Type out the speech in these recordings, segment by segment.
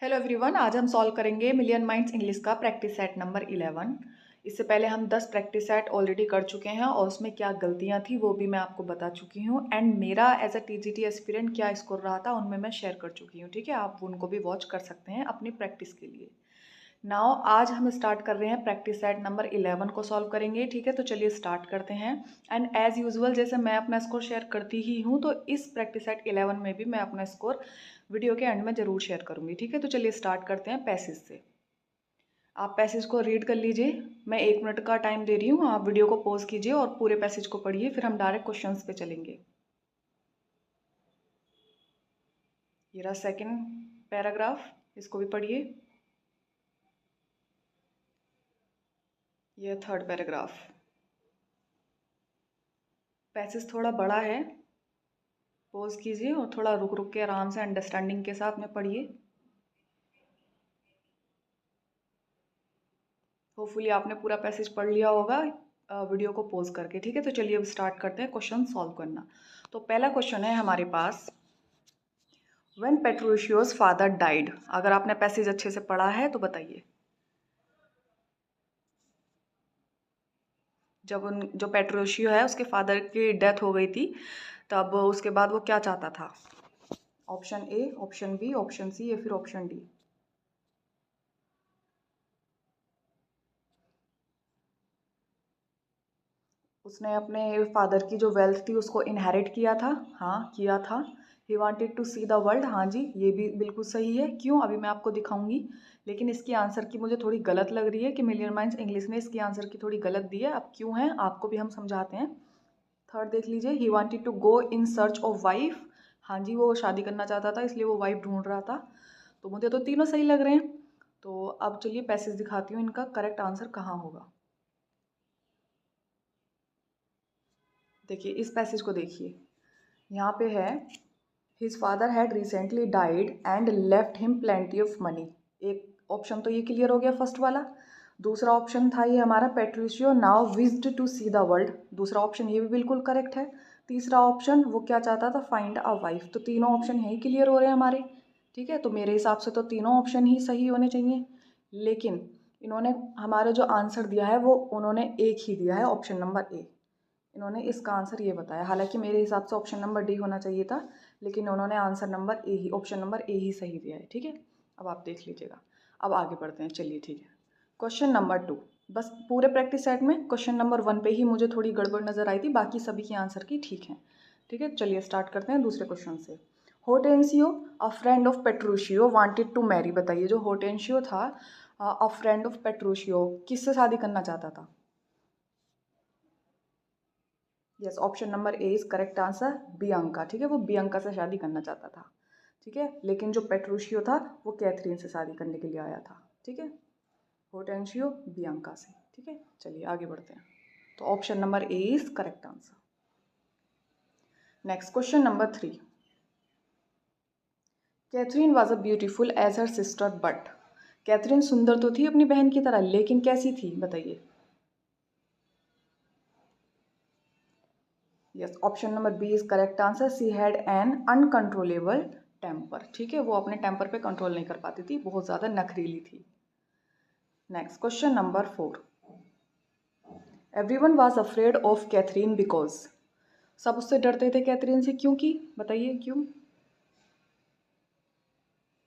Hello everyone, आज हम solve करेंगे मिलियन माइंड्स इंग्लिश का प्रैक्टिस सेट नंबर 11। इससे पहले हम 10 प्रैक्टिस सेट ऑलरेडी कर चुके हैं और उसमें क्या गलतियां थी वो भी मैं आपको बता चुकी हूँ। एंड मेरा एज अ टीजीटी एस्पिरेंट क्या स्कोर रहा था उनमें मैं शेयर कर चुकी हूँ। ठीक है, आप उनको भी वॉच कर सकते हैं अपनी प्रैक्टिस के लिए। नाउ आज हम स्टार्ट कर रहे हैं प्रैक्टिस सेट नंबर 11 को सॉल्व करेंगे। ठीक है, तो चलिए स्टार्ट करते हैं। एंड एज यूजुअल जैसे मैं अपना स्कोर शेयर करती ही हूँ, तो इस प्रैक्टिस सेट 11 में भी मैं अपना स्कोर वीडियो के एंड में ज़रूर शेयर करूँगी। ठीक है, तो चलिए स्टार्ट करते हैं पैसेज से। आप पैसेज को रीड कर लीजिए। मैं 1 मिनट का टाइम दे रही हूँ, आप वीडियो को पॉज कीजिए और पूरे पैसेज को पढ़िए, फिर हम डायरेक्ट क्वेश्चंस पे चलेंगे। ये रहा सेकेंड पैराग्राफ, इसको भी पढ़िए। यह थर्ड पैराग्राफ। पैसेज थोड़ा बड़ा है, पॉज कीजिए और थोड़ा रुक रुक के आराम से अंडरस्टैंडिंग के साथ में पढ़िए। होपफुली आपने पूरा पैसेज पढ़ लिया होगा वीडियो को पॉज करके। ठीक है, तो चलिए अब स्टार्ट करते हैं क्वेश्चन सॉल्व करना। तो पहला क्वेश्चन है हमारे पास, व्हेन पेट्रोशियोस फादर डाइड। अगर आपने पैसेज अच्छे से पढ़ा है तो बताइए। जब उन जो पेट्रोशियो है उसके फादर की डेथ हो गई थी, तब उसके बाद वो क्या चाहता था? Option A, option B, option C या फिर ऑप्शन डी? उसने अपने फादर की जो वेल्थ थी उसको इनहेरिट किया था। हाँ, किया था। He wanted to see the world. हाँ जी, ये भी बिल्कुल सही है। क्यों, अभी मैं आपको दिखाऊंगी। लेकिन इसकी आंसर की मुझे थोड़ी गलत लग रही है कि मिलियन माइंड्स इंग्लिश ने इसकी आंसर की थोड़ी गलत दी है। अब क्यों है आपको भी हम समझाते हैं। थर्ड देख लीजिए, he wanted to go in search of wife. हाँ जी, वो शादी करना चाहता था इसलिए वो वाइफ ढूंढ रहा था। तो मुझे तो तीनों सही लग रहे हैं। तो अब चलिए पैसेज दिखाती हूँ, इनका करेक्ट आंसर कहाँ होगा। देखिए इस पैसेज को देखिए, यहाँ पे है, his father had recently died and left him plenty of money. एक ऑप्शन तो ये क्लियर हो गया, फर्स्ट वाला। दूसरा ऑप्शन था ये हमारा, Petruchio now wished to see the world. दूसरा ऑप्शन ये भी बिल्कुल करेक्ट है। तीसरा ऑप्शन, वो क्या चाहता था, फाइंड अ वाइफ। तो तीनों ऑप्शन यही क्लियर हो रहे हैं हमारे। ठीक है, तो मेरे हिसाब से तो तीनों ऑप्शन ही सही होने चाहिए। लेकिन इन्होंने हमारे जो आंसर दिया है वो उन्होंने एक ही दिया है, ऑप्शन नंबर ए। इन्होंने इसका आंसर ये बताया, हालांकि मेरे हिसाब से ऑप्शन नंबर डी होना चाहिए था, लेकिन उन्होंने आंसर नंबर ए ही, ऑप्शन नंबर ए ही सही दिया है। ठीक है, अब आप देख लीजिएगा। अब आगे बढ़ते हैं, चलिए ठीक है। Question number 2। बस पूरे प्रैक्टिस सेट में क्वेश्चन नंबर 1 पे ही मुझे थोड़ी गड़बड़ नजर आई थी, बाकी सभी की आंसर की ठीक है। ठीक है, चलिए स्टार्ट करते हैं दूसरे क्वेश्चन से। Hortensio a friend of Petruchio wanted to marry. बताइए जो होटेंशियो था, अ फ्रेंड ऑफ पेट्रोशियो, किससे शादी करना चाहता था? Yes, option number A is correct answer, Bianca. ठीक है, वो बियांका से शादी करना चाहता था। ठीक है, लेकिन जो पेट्रोशियो था वो कैथरीन से शादी करने के लिए आया था। ठीक है, होटेंशियो बियांका से। ठीक है, चलिए आगे बढ़ते हैं। तो option number A is correct answer. Next question number 3। Katherine was a beautiful as her sister but. Katherine सुंदर तो थी अपनी बहन की तरह, लेकिन कैसी थी बताइए? Yes, option number B is correct answer, she had an uncontrollable temper. ठीक है, वो अपने टेम्पर पे कंट्रोल नहीं कर पाती थी, बहुत ज़्यादा नखरीली थी। Next question number 4। Everyone was afraid of Katherine because. सब उससे डरते थे कैथरीन से, क्योंकि बताइए क्यों?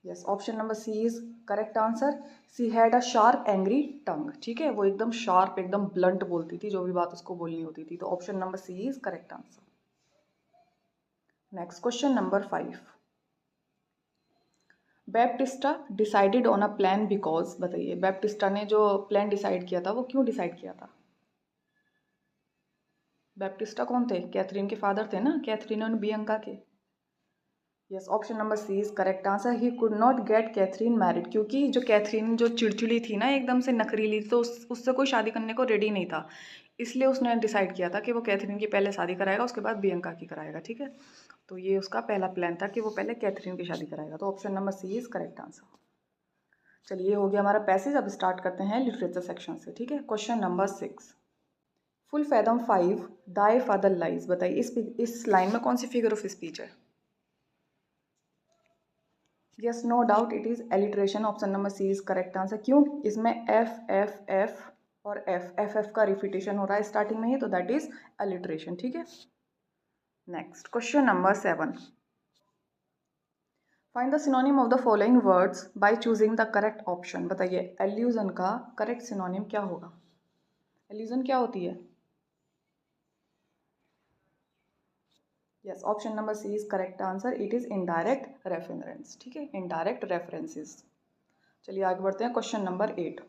Yes, option number C is correct answer, she had a sharp angry tongue. ठीक है, वो एकदम शार्प, एकदम ब्लंट बोलती थी, जो भी बात उसको बोलनी होती थी। तो option number C is correct answer. Next question number 5। Baptista decided on a plan because. बताइए बैप्टिस्टा ने जो प्लान डिसाइड किया था वो क्यों डिसाइड किया था? बैप्टिस्टा कौन थे? कैथरीन के फादर थे ना, कैथरीन और बियंका के। Yes, option number C is correct answer, he could not get Katherine married. क्योंकि जो कैथरीन जो चिड़चिड़ी थी ना, एकदम से नखरीली, तो उससे कोई शादी करने को रेडी नहीं था। इसलिए उसने डिसाइड किया था कि वो कैथरीन की पहले शादी कराएगा, उसके बाद बियंका की कराएगा। ठीक है, तो ये उसका पहला प्लान था कि वो पहले कैथरीन की शादी कराएगा। तो option number C is correct answer. चलिए हो गया हमारा पैसेज, अब स्टार्ट करते हैं लिटरेचर सेक्शन से। ठीक है, question number 6। Full fathom 5 thy father lies. बताइए इस लाइन में कौन सी फिगर ऑफ स्पीच है? Yes, no doubt it is alliteration. Option number C is correct answer. क्यों? इसमें एफ एफ एफ और एफ एफ एफ का रिपीटेशन हो रहा है स्टार्टिंग में ही, तो दैट इज एलिट्रेशन। ठीक है। Next question number 7, find the synonym of the following words by choosing the correct option. बताइए एल्यूजन का करेक्ट सिनोनिम क्या होगा? एल्यूजन क्या होती है? Yes, option number C is correct answer. It is indirect reference. ठीक है, इनडायरेक्ट रेफरेंसेस। चलिए आगे बढ़ते हैं। Question number 8,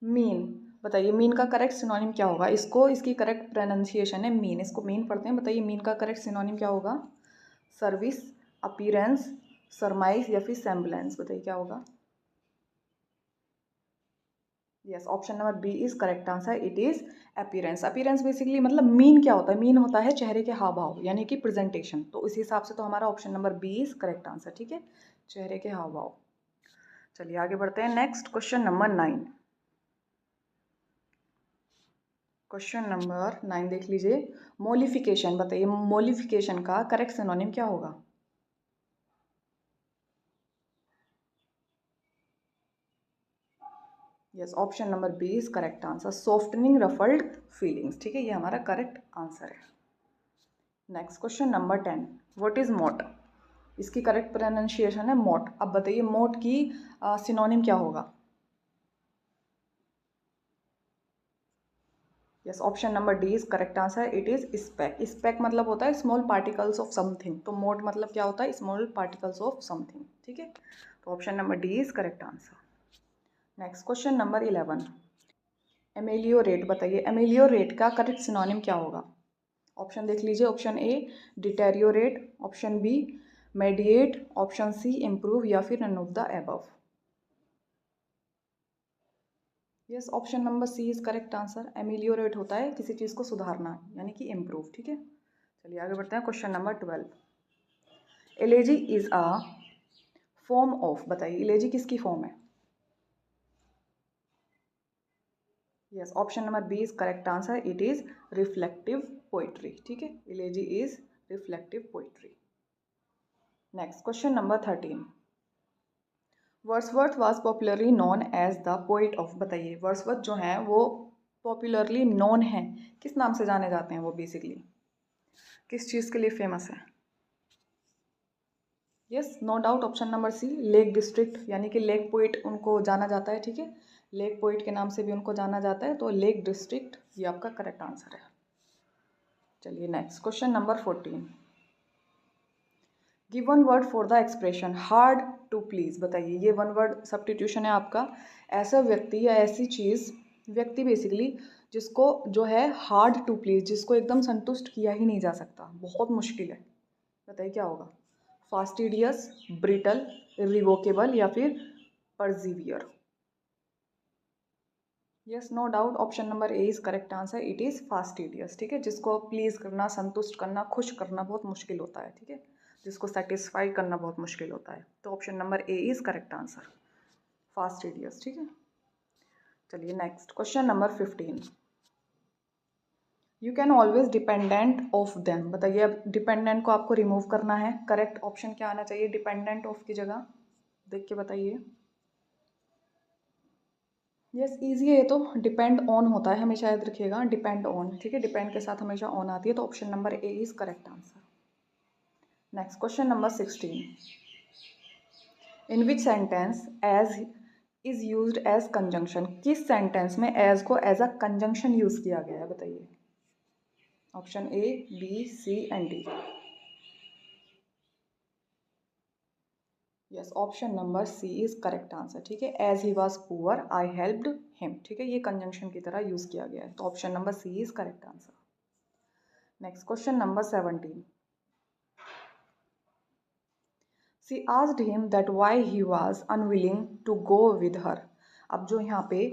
mien. बताइए मीन का करेक्ट सिनोनिम क्या होगा? इसको, इसकी करेक्ट प्रोनाउंसिएशन है मीन। इसको मीन पढ़ते हैं। बताइए मीन का करेक्ट सिनोनिम क्या होगा? सर्विस, अपीयरेंस, सरमाइज या फिर सेम्बलेंस। बताइए क्या होगा? Yes, option number B is correct answer. It is appearance. Appearance basically मतलब मीन क्या होता है? मीन होता है चेहरे के हाव भाव, यानी कि प्रेजेंटेशन। तो इस हिसाब से तो हमारा option number B is correct answer. ठीक है, चेहरे के हाव भाव। चलिए आगे बढ़ते हैं। Next question number 9। Question number 9 देख लीजिए। मोलिफिकेशन। बताइए मोलिफिकेशन का करेक्ट सिनोनिम क्या होगा? Yes, option number B is correct answer. Softening ruffled feelings. ठीक है, ये हमारा करेक्ट आंसर है। Next question number 10, what is mote? इसकी करेक्ट प्रोनाउंसिएशन है मोट। अब बताइए मोट की सिनोनिम क्या होगा? Yes, option number D is correct answer. It is speck. Speck मतलब होता है स्मॉल पार्टिकल्स ऑफ समथिंग, तो मोट मतलब क्या होता है? Small particles of something. ठीक है, तो option number D is correct answer. Next question number 11, एमेलियोरेट। बताइए एमेलियोरेट का करेक्ट सिनोनिम क्या होगा? ऑप्शन देख लीजिए। Option A deteriorate, option B mediate, option C improve या फिर none of the above. Yes, option number C is correct answer. Ameliorate होता है किसी चीज़ को सुधारना, यानी कि इम्प्रूव। ठीक है, चलिए आगे बढ़ते हैं। Question number 12, elegy is a form of. बताइए एलेजी किसकी फॉर्म है? Yes, option number B is correct answer. It is reflective poetry. ठीक है, elegy is reflective poetry. Next question number 13, Wordsworth was popularly known as the poet of. बताइए Wordsworth जो हैं वो popularly known है, किस नाम से जाने जाते हैं वो? बेसिकली किस चीज़ के लिए फेमस है? Yes, no doubt option number C lake district, यानी कि लेक पोइट उनको जाना जाता है। ठीक है, लेक पोइट के नाम से भी उनको जाना जाता है, तो लेक डिस्ट्रिक्ट ये आपका करेक्ट आंसर है। चलिए next question number 14, give one word for the expression hard to please. बताइए ये वन वर्ड सब्स्टिट्यूशन है आपका। ऐसा व्यक्ति या ऐसी चीज़, व्यक्ति बेसिकली जिसको जो है हार्ड टू प्लीज, जिसको एकदम संतुष्ट किया ही नहीं जा सकता, बहुत मुश्किल है। बताइए क्या होगा? फास्टिडियस, ब्रिटल, इरिवोकेबल या फिर परजीवियर। Yes, no doubt option number A is correct answer. It is fastidious. ठीक है, जिसको प्लीज़ करना, संतुष्ट करना, खुश करना बहुत मुश्किल होता है। ठीक है, जिसको सेटिस्फाई करना बहुत मुश्किल होता है, तो option number A is correct answer, fastidious. ठीक है, चलिए next question number 15, you can always dependent of them. बताइए अब डिपेंडेंट को आपको रिमूव करना है, करेक्ट ऑप्शन क्या आना चाहिए डिपेंडेंट ऑफ की जगह? देख के बताइए। यस, इजी है ये तो। डिपेंड ऑन होता है, हमेशा याद रखिएगा, डिपेंड ऑन। ठीक है, डिपेंड के साथ हमेशा ऑन आती है, तो option number A is correct answer. Next question number 16, in which sentence as is use as conjunction. किस सेंटेंस में एज को एज अ कंजंक्शन यूज किया गया है? बताइए option A, B, C and D. Yes, option number C is correct answer. ठीक है, as he was poor I helped him. ठीक है, ये कंजंक्शन की तरह यूज किया गया है, तो option number C is correct answer. Next question number 17, she asked him that why he was unwilling to go with her. अब जो यहाँ पे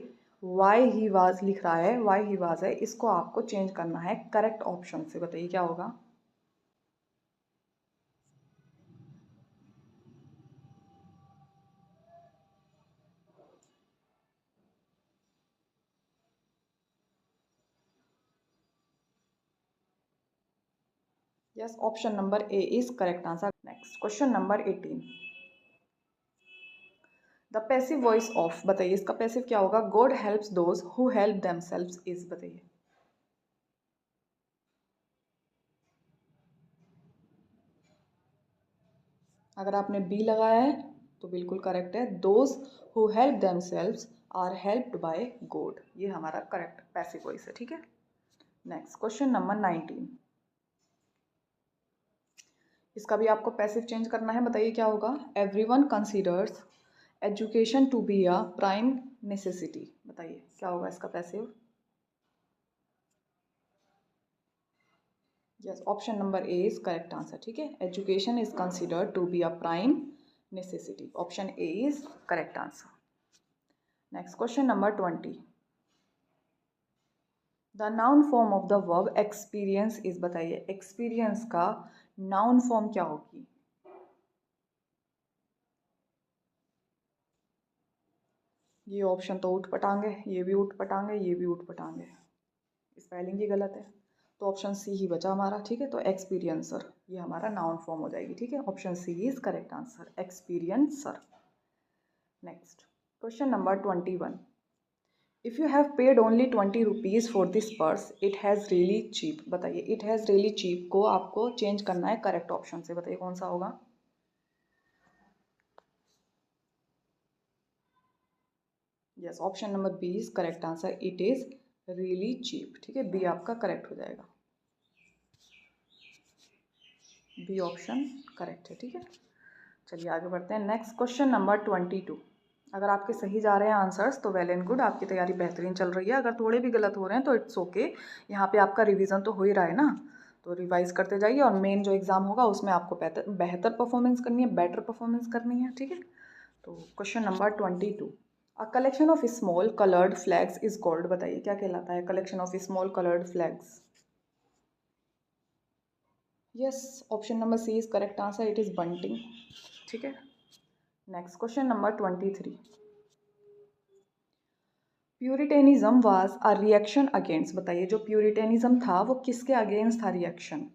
वाई ही वॉज लिख रहा है, वाई ही वॉज है, इसको आपको चेंज करना है करेक्ट ऑप्शन से। बताइए क्या होगा? Yes, option number A is correct answer. Next question number 18, the passive voice of, बताइए इसका पैसिव क्या होगा? God helps those who help themselves is, बताइए। अगर आपने बी लगाया है तो बिल्कुल करेक्ट है। Those who help themselves are helped by God, ये हमारा करेक्ट पैसिव वॉइस है, ठीक है। नेक्स्ट क्वेश्चन नंबर 19, इसका भी आपको पैसिव चेंज करना है, बताइए क्या होगा? Everyone considers education to be a prime necessity, बताइए क्या होगा इसका passive? Yes, option number A is correct answer, ठीक है। Education is considered to be a prime necessity, option A is correct answer. Next question number 20, the noun form of the verb experience is, बताइए experience का noun form क्या होगी? ये option तो उठ पटांगे, ये भी उठ पटांगे, ये भी उठ पटांगे, स्पेलिंग ही गलत है, तो ऑप्शन सी ही बचा हमारा, ठीक है। तो एक्सपीरियंसर ये हमारा नाउन फॉर्म हो जाएगी, ठीक है। Option C is correct answer, experiencer. Next question number 21, if you have paid only 20 rupees for this purse it has really cheap, बताइए इट हैज़ रियली चीप को आपको चेंज करना है करेक्ट ऑप्शन से, बताइए कौन सा होगा? Yes, option number B is correct answer, it is really cheap, ठीक है। बी आपका करेक्ट हो जाएगा, बी ऑप्शन करेक्ट है, ठीक है। चलिए आगे बढ़ते हैं। नेक्स्ट क्वेश्चन नंबर 22, अगर आपके सही जा रहे हैं आंसर्स तो वेल एंड गुड, आपकी तैयारी बेहतरीन चल रही है। अगर थोड़े भी गलत हो रहे हैं तो इट्स ओके, यहाँ पे आपका रिवीजन तो हो ही रहा है ना, तो रिवाइज करते जाइए और मेन जो एग्ज़ाम होगा उसमें आपको बेहतर परफॉर्मेंस करनी है, बेटर परफॉर्मेंस करनी है, ठीक है। तो question number 22, a collection of small coloured flags is called, बताइए क्या कहलाता है collection of small coloured flags? Yes, option number C is correct answer, it is bunting, ठीक है। Next question number 23, puritanism was a reaction against, बताइए जो puritanism था वो किसके अगेंस्ट था reaction?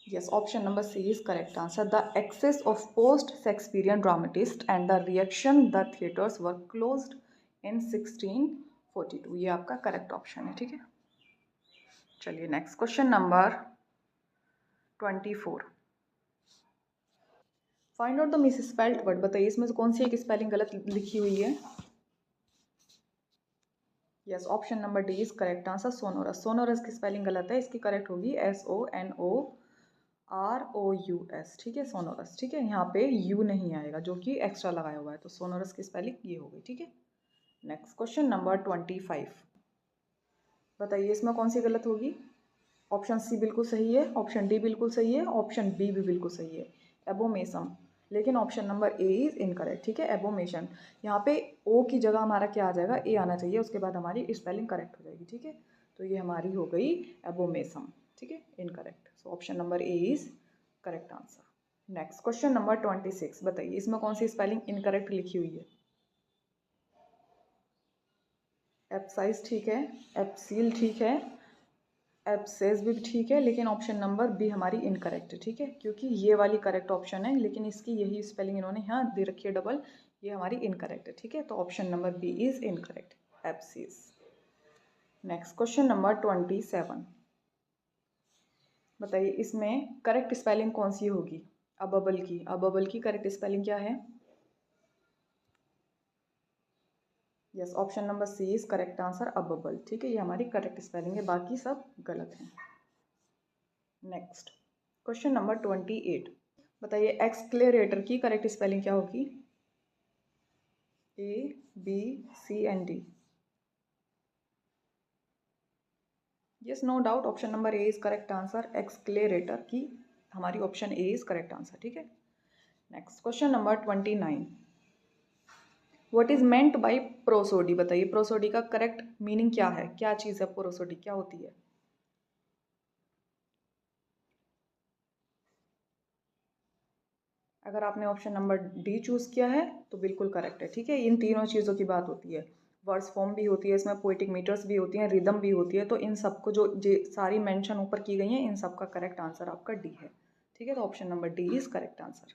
Yes, option number C is correct answer, the excess of post Shakespearean dramatist and the reaction the theatres were closed इन 1642, ये आपका correct option है, ठीक है। चलिए next question number 24, find out the misspelled word, बताइए इसमें से कौन सी एक स्पेलिंग गलत लिखी हुई है? Yes, option number D is correct answer, sonorous, sonorous की स्पेलिंग गलत है, इसकी करेक्ट होगी SONOROUS, ठीक है, सोनोरस, ठीक है। यहाँ पे यू नहीं आएगा जो कि एक्स्ट्रा लगाया हुआ है, तो सोनोरस की स्पेलिंग ये होगी, ठीक है। नेक्स्ट क्वेश्चन नंबर 25, बताइए इसमें कौन सी गलत होगी? ऑप्शन सी बिल्कुल सही है, ऑप्शन डी बिल्कुल सही है, ऑप्शन बी भी बिल्कुल सही है, एबोमेसम, लेकिन option number A is incorrect, ठीक है। एबोमेशन, यहाँ पे ओ की जगह हमारा क्या आ जाएगा? ए आना चाहिए, उसके बाद हमारी स्पेलिंग करेक्ट हो जाएगी, ठीक है। तो ये हमारी हो गई एबोमेसम, ठीक है, incorrect. So option number A is correct answer. Next question number 26, बताइए इसमें कौन सी स्पेलिंग इनकरेक्ट लिखी हुई है? एप्साइज ठीक है, एप्सील ठीक है, एब्सेस भी ठीक है, लेकिन ऑप्शन नंबर बी हमारी इनकरेक्ट है, ठीक है, क्योंकि ये वाली करेक्ट ऑप्शन है लेकिन इसकी यही स्पेलिंग इन्होंने यहाँ दे रखी है डबल, ये हमारी इनकरेक्ट है, ठीक है। तो option number B is incorrect, abscess. Next question number 27, बताइए इसमें करेक्ट स्पेलिंग कौन सी होगी? अबबल की, अबबल की करेक्ट स्पेलिंग क्या है? Yes, option number C is correct answer, अबबल, ठीक है, ये हमारी करेक्ट स्पेलिंग है, बाकी सब गलत हैं। नेक्स्ट क्वेश्चन नंबर 28, बताइए एक्सक्लेरेटर की करेक्ट स्पेलिंग क्या होगी? ABCND, yes, no doubt, option number A is correct answer, accelerator की हमारी option A is correct answer, ठीक है। Next question number 29, what is meant by prosody, बताइए प्रोसोडी का करेक्ट मीनिंग क्या है? क्या चीज़ है प्रोसोडी, क्या होती है? अगर आपने ऑप्शन नंबर डी चूज़ किया है तो बिल्कुल करेक्ट है, ठीक है। इन तीनों चीज़ों की बात होती है, वर्ड्स फॉर्म भी होती है इसमें, पोएटिक मीटर्स भी होती हैं, रिदम भी होती है, तो इन सबको जो सारी मेंशन ऊपर की गई हैं इन सब का करेक्ट आंसर आपका डी है, ठीक है, तो option number D is correct answer.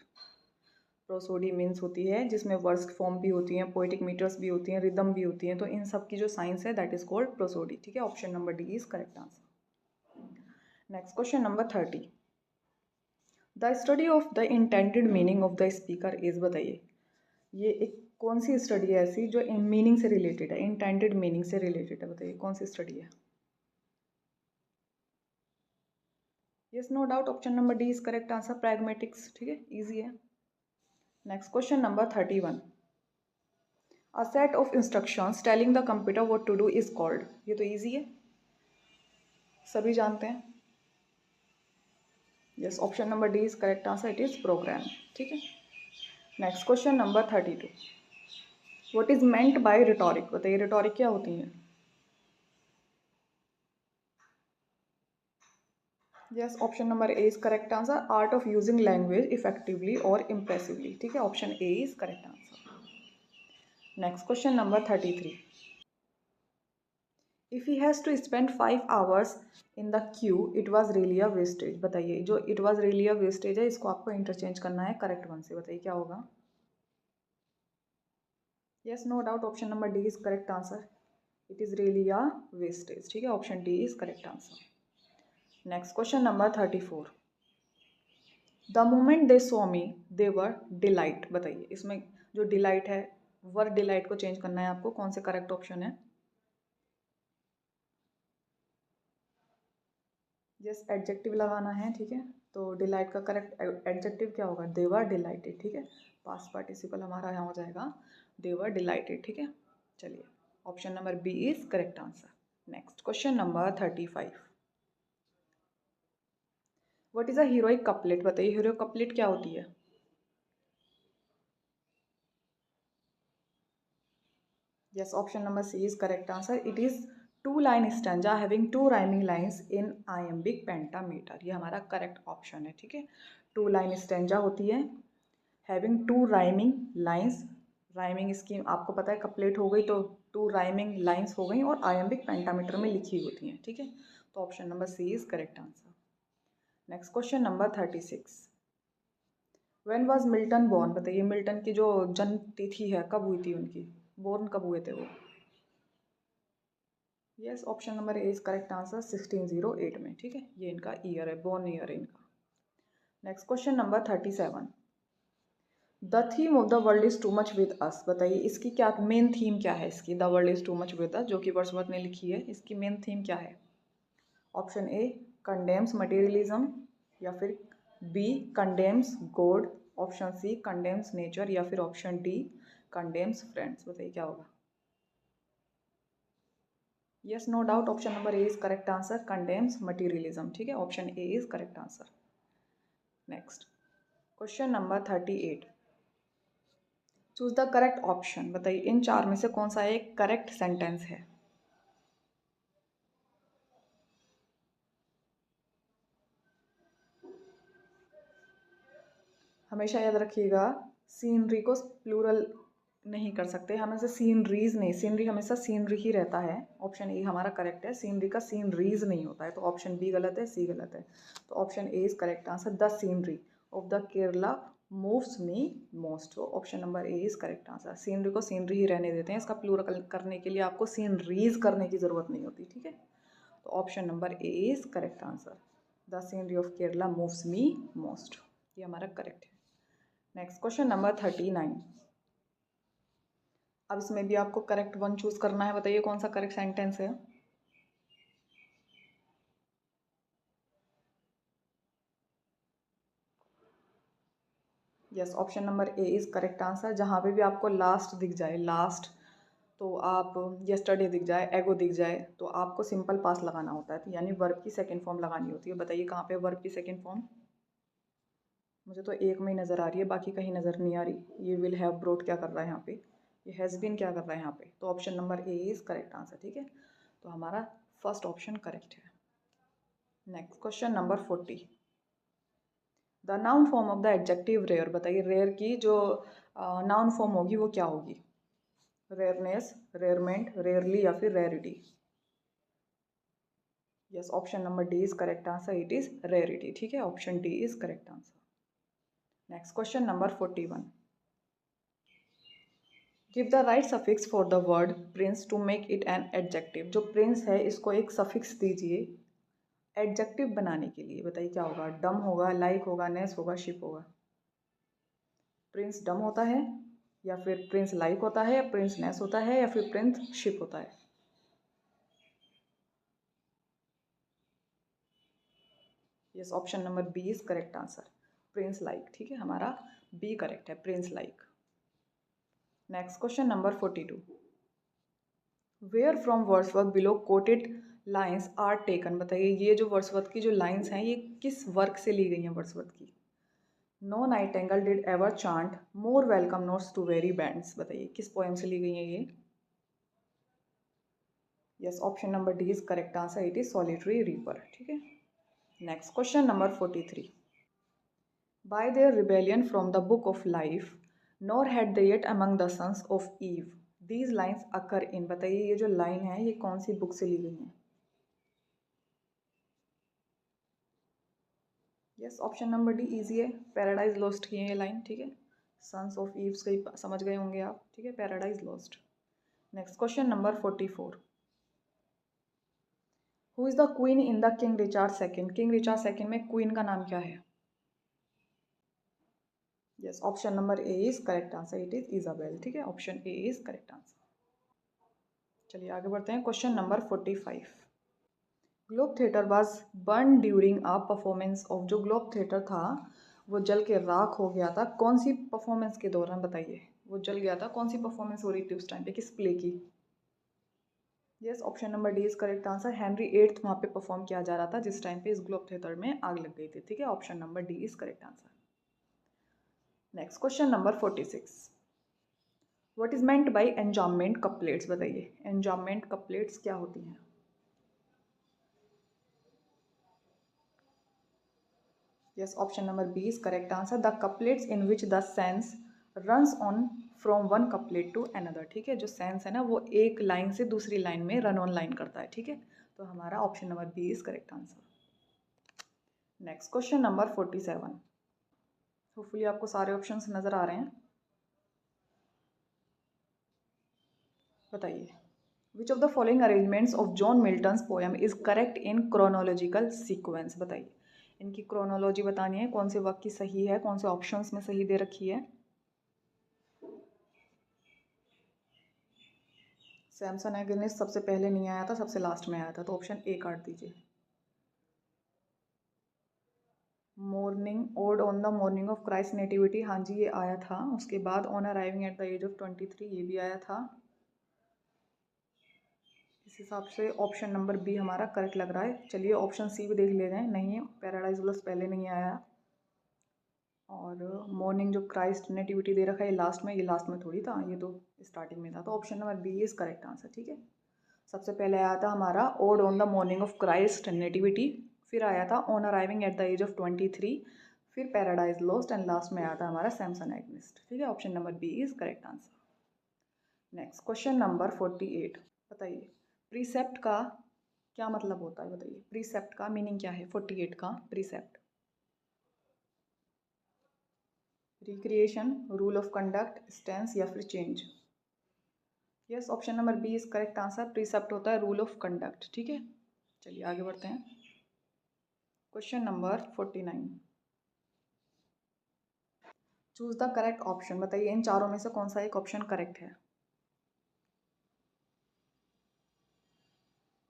Prosody means होती है जिसमें वर्स फॉर्म भी होती हैं, पोएटिक मीटर्स भी होती हैं, रिदम भी होती हैं, तो इन सब की जो साइंस है दैट इज कॉल्ड प्रोसोडी। ठीक है, option number D is correct answer. Next question number 30, the study of the intended meaning of the speaker is, बताइए ये एक कौन सी स्टडी है ऐसी जो मीनिंग से रिलेटेड है, इंटेंडेड मीनिंग से रिलेटेड है, बताइए कौन सी स्टडी है। Yes, no doubt option number D is correct answer, pragmatics. ठीक है, इजी है। Next question number 31, a set of instructions telling the computer what to do is called, ये तो इजी है, सभी जानते हैं। Yes, option number D is correct answer, it is program. ठीक है, next question number 32, what is meant by rhetoric, बताइए rhetoric क्या होती है। Yes, option number A is correct answer, art of using language effectively और impressively. ठीक है, option A is correct answer. Next question number 33, if he has to spend 5 hours in the queue it was really a wastage, बताइए जो it was really a wastage है इसको आपको interchange करना है करेक्ट वन से, बताइए क्या होगा। Yes, no doubt option number D is correct answer, it is really a wastage. ठीक है, option D is correct answer. Next question number 34, the moment they saw me they were delight, बताइए इसमें जो delight है वर delight को change करना है आपको, कौन से करेक्ट ऑप्शन है। यस, एडजेक्टिव लगाना है। ठीक है, तो डिलाइट का करेक्ट एडजेक्टिव क्या होगा, दे वर डिलाइटेड। ठीक है, पास्ट पार्टिसिपल हमारा यहाँ हो जाएगा दे वर डिलाइटेड। ठीक है, चलिए option number B is correct answer. Next question number 35, what is a heroic couplet, बताइए हीरोइक कपलेट क्या होती है। Yes, option number C is correct answer, it is 2 line stanza having 2 rhyming lines in iambic pentameter, ये हमारा correct option है। ठीक है, 2 line stanza होती है having 2 rhyming lines, rhyming scheme आपको पता है कपलेट हो गई तो 2 राइमिंग लाइन्स हो गई और आयम्बिक पेंटामीटर में लिखी होती हैं। ठीक है, तो option number C is correct answer. Next question number 36, when was Milton born, बताइए मिल्टन की जो जन्म तिथि है कब हुई थी उनकी, बोर्न कब हुए थे वो। Yes, option number A is correct answer, 1608 में। ठीक है, ये इनका ईयर है, बोर्न ईयर है इनका। Next question number 37, the theme of the world is too much with us, बताइए इसकी क्या मेन थीम क्या है इसकी, the world is too much with us जो कि वर्ड्सवर्थ ने लिखी है, इसकी मेन थीम क्या है। ऑप्शन ए कंडेम्स मटेरियलिज्म, या फिर B condemns God, option C condemns nature, या फिर ऑप्शन डी कंडेम्स फ्रेंड्स, बताइए क्या होगा। Yes, no doubt option number A is correct answer, condemns materialism. ठीक है, option A is correct answer. Next question number 38, choose the correct option, बताइए इन 4 में से कौन सा एक करेक्ट सेंटेंस है। हमेशा याद रखिएगा सीनरी को प्लूरल नहीं कर सकते, हमेशा सीनरीज नहीं, सीनरी हमेशा सीनरी ही रहता है। ऑप्शन ए हमारा करेक्ट है, सीनरी का सीनरीज नहीं होता है, तो ऑप्शन बी गलत है, सी गलत है, तो option A is correct answer, the scenery of the Kerala moves me most, तो option number A is correct answer. Scenery को सीनरी ही रहने देते हैं, इसका प्लूरल करने के लिए आपको सीनरीज करने की ज़रूरत नहीं होती। ठीक है, तो option number A is correct answer, the scenery of Kerala moves me most, ये हमारा करेक्ट है। नेक्स्ट क्वेश्चन नंबर 39, अब इसमें भी आपको करेक्ट वन चूज करना है, बताइए कौन सा करेक्ट सेंटेंस है। Yes, option number A is correct answer, जहाँ पे भी आपको लास्ट दिख जाए, लास्ट तो आप यस्टरडे दिख जाए, एगो दिख जाए, तो आपको सिंपल पास लगाना होता है, यानी वर्ब की सेकंड फॉर्म लगानी होती है। बताइए कहाँ पे वर्ब की सेकंड फॉर्म, मुझे तो एक में ही नज़र आ रही है, बाकी कहीं नज़र नहीं आ रही। ये विल हैव ब्रोट क्या कर रहा है यहाँ पे, ये हैज़ बीन क्या कर रहा है यहाँ पे, तो option number A is correct answer. ठीक है, तो हमारा फर्स्ट ऑप्शन करेक्ट है। Next question number 40, the noun form of the adjective rare, बताइए रेयर की जो नाउन फॉर्म होगी वो क्या होगी। रेयरनेस, रेयरमेंट, रेयरली, या फिर rarity. Yes, option number D is correct answer, it is rarity. ठीक है, option D is correct answer. Next question number 41। Give the right suffix for the word prince to make it an adjective. जो prince है इसको एक suffix दीजिए adjective बनाने के लिए। बताइए क्या होगा? डम होगा, लाइक होगा, नेस होगा, शिप होगा। प्रिंस डम होता है, या फिर प्रिंस लाइक होता है, या प्रिंस नेस होता है, या फिर प्रिंस शिप होता है। Yes, option number B is correct answer, prince like. ठीक है, हमारा बी करेक्ट है, prince like. Next question number 42। Where from Wordsworth below quoted lines are taken. बताइए ये जो वर्ड्सवर्थ की जो लाइन्स हैं ये किस वर्क से ली गई हैं वर्ड्सवर्थ की? No nightingale did ever chant more welcome notes to weary bands. बताइए किस पोएम से ली गई है ये? Yes, option number D is correct answer, it is solitary reaper. ठीक है, next question number 43। By their rebellion from the book of life, nor had they yet among the sons of Eve. These lines occur in। बताइए ये जो line है ये कौन सी book से ली गई है? Yes, option number D easy है, पैराडाइज लॉस्ट की है ये लाइन। ठीक है, सन्स ऑफ ईव्स का ही समझ गए होंगे आप। ठीक है, paradise lost. Next question number 44। Who is the queen in the king Richard second. King Richard second में क्वीन का नाम क्या है? Yes, option number A is correct answer, it is Isabel. ठीक है, option A is correct answer. चलिए आगे बढ़ते हैं, question number 45। Globe theatre was born during a performance of. जो ग्लोब थिएटर था वो जल के राख हो गया था कौन सी परफॉर्मेंस के दौरान? बताइए वो जल गया था, कौन सी परफॉर्मेंस हो रही थी उस टाइम पे, किस प्ले की? Yes, option number D is correct answer, Henry eighth वहाँ पे परफॉर्म किया जा रहा था जिस टाइम पे इस ग्लोब थिएटर में आग लग गई थी। ठीक है, option number D is correct answer. Next question number 46। What is meant by enjambment couplets. बताइए एंजाममेंट कपलेट्स क्या होती हैं? Yes, option number B is correct answer. The couplets in which the sense runs on from one couplet to another। ठीक है, जो sense है ना वो एक लाइन से दूसरी लाइन में रन ऑन लाइन करता है। ठीक है, तो हमारा option number B is correct answer. Next question number 47। Hopefully आपको सारे ऑप्शंस नजर आ रहे हैं। बताइए which of the following arrangements of John Milton's poem is correct in chronological sequence. बताइए इनकी क्रोनोलॉजी बतानी है, कौन से वाक्य सही है, कौन से ऑप्शंस में सही दे रखी है। सैमसन एगनिस्ट सबसे पहले नहीं आया था, सबसे लास्ट में आया था, तो ऑप्शन ए काट दीजिए। Morning ode on the morning of Christ nativity, हाँ जी ये आया था। उसके बाद on arriving at the age of 23, ये भी आया था। इस हिसाब से ऑप्शन नंबर बी हमारा करेक्ट लग रहा है। चलिए ऑप्शन सी भी देख ले जाए, नहीं पैराडाइज लॉस्ट पहले नहीं आया, और मॉर्निंग जो क्राइस्ट नेटिविटी दे रखा है ये लास्ट में, ये लास्ट में थोड़ी था, ये तो स्टार्टिंग में था। तो option number B is correct answer. ठीक है, सबसे पहले आया था हमारा ode on the morning of Christ nativity, फिर आया था on arriving at the age of 23, फिर पैराडाइज लॉस्ट, एंड लास्ट में आया था हमारा सैमसन एगनिस्ट। ठीक है, option number B is correct answer. Next question number 48। बताइए प्रीसेप्ट का क्या मतलब होता है? बताइए प्रीसेप्ट का मीनिंग क्या है? 48 का precept. Recreation, rule of conduct, stance, या फिर change. Yes, option number B is correct answer, precept होता है रूल ऑफ कंडक्ट। ठीक है, चलिए आगे बढ़ते हैं, question number 49। Choose the correct option. बताइए इन चारों में से कौन सा एक ऑप्शन करेक्ट है?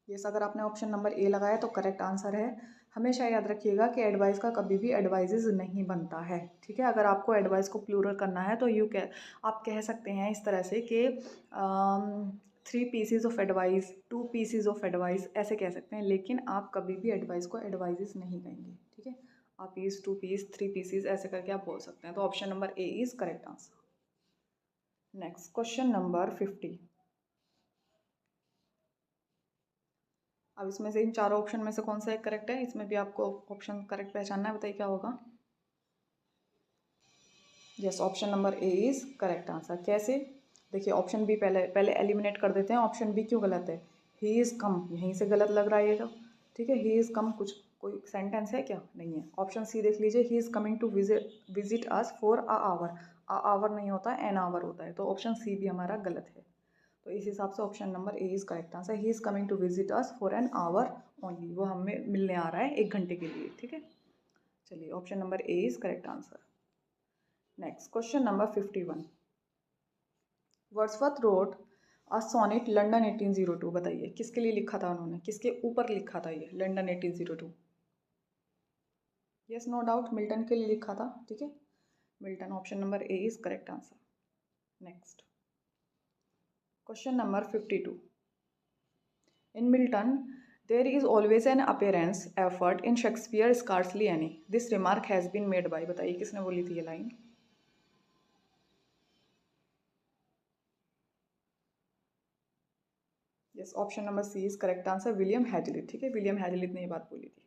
यस, अगर आपने ऑप्शन नंबर ए लगाया तो करेक्ट आंसर है। हमेशा याद रखिएगा कि एडवाइस का कभी भी एडवाइजेज नहीं बनता है। ठीक है, अगर आपको एडवाइस को प्लूरल करना है तो आप कह सकते हैं इस तरह से कि 3 PCs of advice, 2 PCs of advice, ऐसे कह सकते हैं, लेकिन आप कभी भी एडवाइस को एडवाइजेज नहीं कहेंगे। ठीक है, आप पीस, 2 पीस, 3 पीसीज ऐसे करके आप बोल सकते हैं। तो option number A is correct answer. Next question number 50। अब इसमें से इन चारों ऑप्शन में से कौन सा एक करेक्ट है? इसमें भी आपको ऑप्शन करेक्ट पहचानना है। बताइए क्या होगा? Yes, option number A is correct answer. कैसे? देखिए ऑप्शन बी पहले पहले एलिमिनेट कर देते हैं। ऑप्शन बी क्यों गलत है? ही इज़ कम, यहीं से गलत लग रहा है ये तो। ठीक है, ही इज़ कम, कुछ कोई सेंटेंस है क्या? नहीं है। ऑप्शन सी देख लीजिए, he is coming to visit us for a hour. A hour नहीं होता, एन आवर होता है, तो ऑप्शन सी भी हमारा गलत है। तो इस हिसाब से option number A is correct answer. He is coming to visit us for an hour only, वो हमें मिलने आ रहा है 1 घंटे के लिए। ठीक है, चलिए option number A is correct answer. Next question number 51। Wordsworth wrote a sonnet London 1802। बताइए किसके लिए लिखा था उन्होंने, किसके ऊपर लिखा था ये London 1802? Yes, no doubt Milton के लिए लिखा था। ठीक है, Milton, option number A is correct answer. Next question number 52। In Milton there is always an appearance effort in Shakespeare scarcely any, this remark has been made by. बताइए किसने बोली थी ये line? Yes, option number C is correct answer, William Hazlitt. ठीक है, William Hazlitt ने ये बात बोली थी।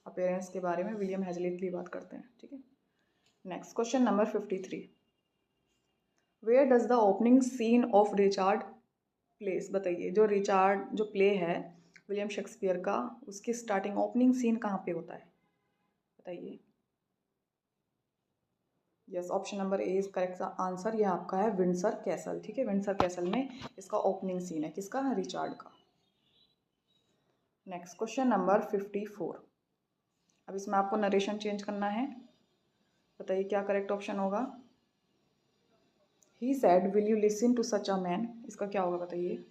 अपीयरेंस के बारे में विलियम हैजलिट की बात करते हैं। ठीक है, next question number 53। Where does the opening scene of Richard place? बताइए जो रिचार्ड जो प्ले है विलियम शेक्सपियर का, उसकी स्टार्टिंग ओपनिंग सीन कहाँ पे होता है? बताइए। Yes, option number A is correct answer, ये आपका है विंडसर कैसल। ठीक है, विंडसर कैसल में इसका ओपनिंग सीन है, किसका? रिचार्ड का। Next question number 54। अब इसमें आपको नरेशन चेंज करना है, बताइए क्या करेक्ट ऑप्शन होगा? He said will you listen to such a man, इसका क्या होगा बताइए?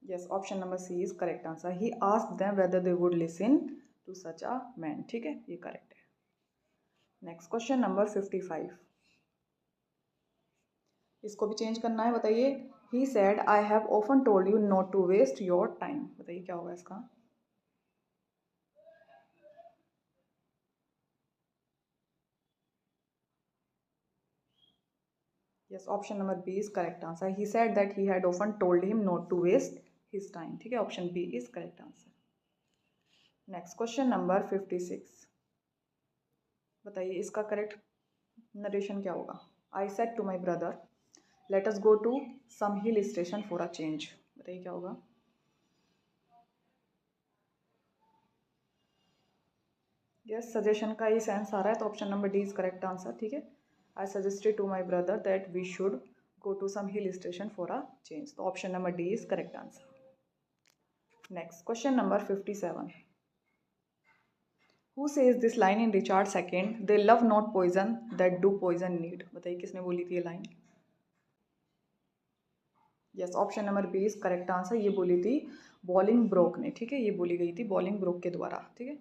Yes, option number C is correct answer, he asked them whether they would listen to such a man. ठीक है, ये करेक्ट है। Next question number 55। इसको भी चेंज करना है, बताइए। He said I have often told you not to waste your time, बताइए क्या होगा इसका? Yes, option number B is correct answer, he said that he had often told him not to waste his time. ठीक है, option B is correct answer. Next question number 56। बताइए इसका correct narration क्या होगा? I said to my brother let us go to some hill station for a change, बताइए क्या होगा? Yes, suggestion का ही सेंस आ रहा है, तो option number D is correct answer. ठीक है, I suggested to my brother that we should go to some hill station for a change, तो option number D is correct answer. Next question number 57। Who says this line in Richard second, they love not poison that do poison need, बताइए किसने बोली थी ये line? Yes, option number B is correct answer, ये बोली थी bowling broke ने। ठीक है, ये बोली गई थी बॉलिंग ब्रोक के द्वारा। ठीक है,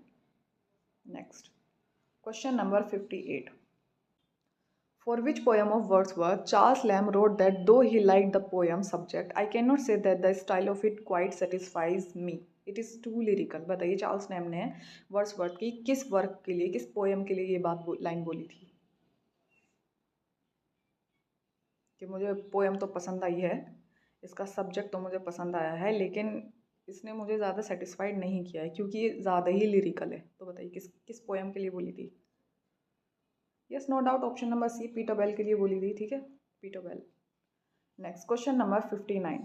next question number 58। For which poem of Wordsworth Charles Lamb wrote that though he liked the poem subject, I cannot say that the style of it quite satisfies me. It is too lyrical. बताइए Charles lamb ने Wordsworth की किस work के लिए, किस poem के लिए ये लाइन बोली थी कि मुझे पोएम तो पसंद आई है, इसका सब्जेक्ट तो मुझे पसंद आया है, लेकिन इसने मुझे ज़्यादा सेटिस्फाइड नहीं किया है क्योंकि ये ज़्यादा ही लिरिकल है। तो बताइए किस किस पोएम के लिए बोली थी? Yes, no doubt option number C Peter Bell के लिए बोली थी। ठीक है, Peter Bell. Next question number 59।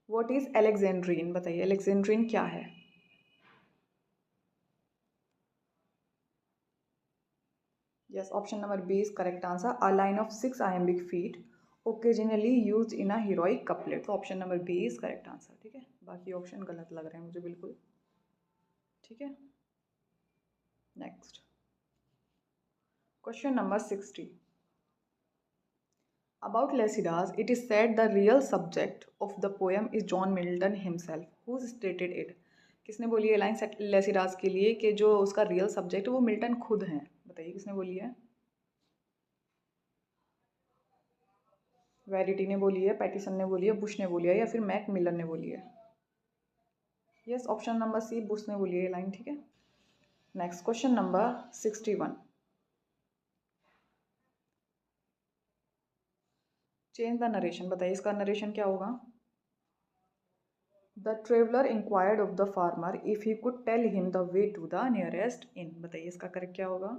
What is Alexandrine? बताइए एलेक्जेंड्रीन क्या है? Yes, option number B is correct answer, a line of 6 iambic feet occasionally used in a heroic couplet, तो option number B is correct answer. ठीक है, बाकी option गलत लग रहे हैं मुझे बिल्कुल। ठीक है, next question number 60। About Lycidas, it is said the real subject of the poem is John Milton himself. Who stated it? किसने बोली है लाइन लेसिडास के लिए कि जो उसका रियल सब्जेक्ट है वो मिल्टन खुद हैं? बताइए किसने बोली है? वेरिटी ने बोली है, पैटिसन ने बोली है, बुश ने बोली है, या फिर मैक मिलन ने बोली है? Yes, option number C Bush ने बोली है लाइन। ठीक है, नेक्स्ट क्वेश्चन नंबर 61। चेंज द नरेशन, बताइए इसका नरेशन क्या होगा? The traveller inquired of the farmer if he could tell him the way to the nearest inn, बताइए इसका करेक्ट क्या होगा?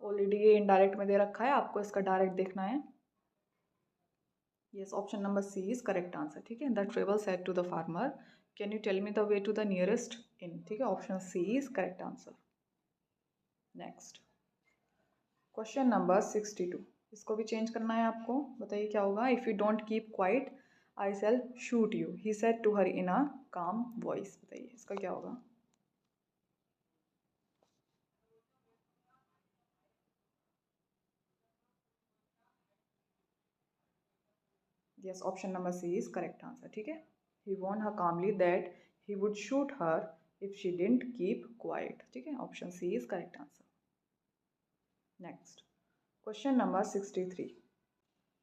ऑलरेडी ये इनडायरेक्ट में दे रखा है, आपको इसका डायरेक्ट देखना है। Yes, option number C is correct answer. ठीक है, the travel said to the farmer, can you tell me the way to the nearest inn. ठीक है, option C is correct answer. Next question number 62, इसको भी change करना है आपको। बताइए क्या होगा। If you don't keep quiet I shall shoot you, he said to her in a calm voice. बताइए इसका क्या होगा। Yes, option number C is correct answer. ठीक है, he warned her calmly that he would shoot her if she didn't keep quiet. ठीक है, option C is correct answer. Next question number 63,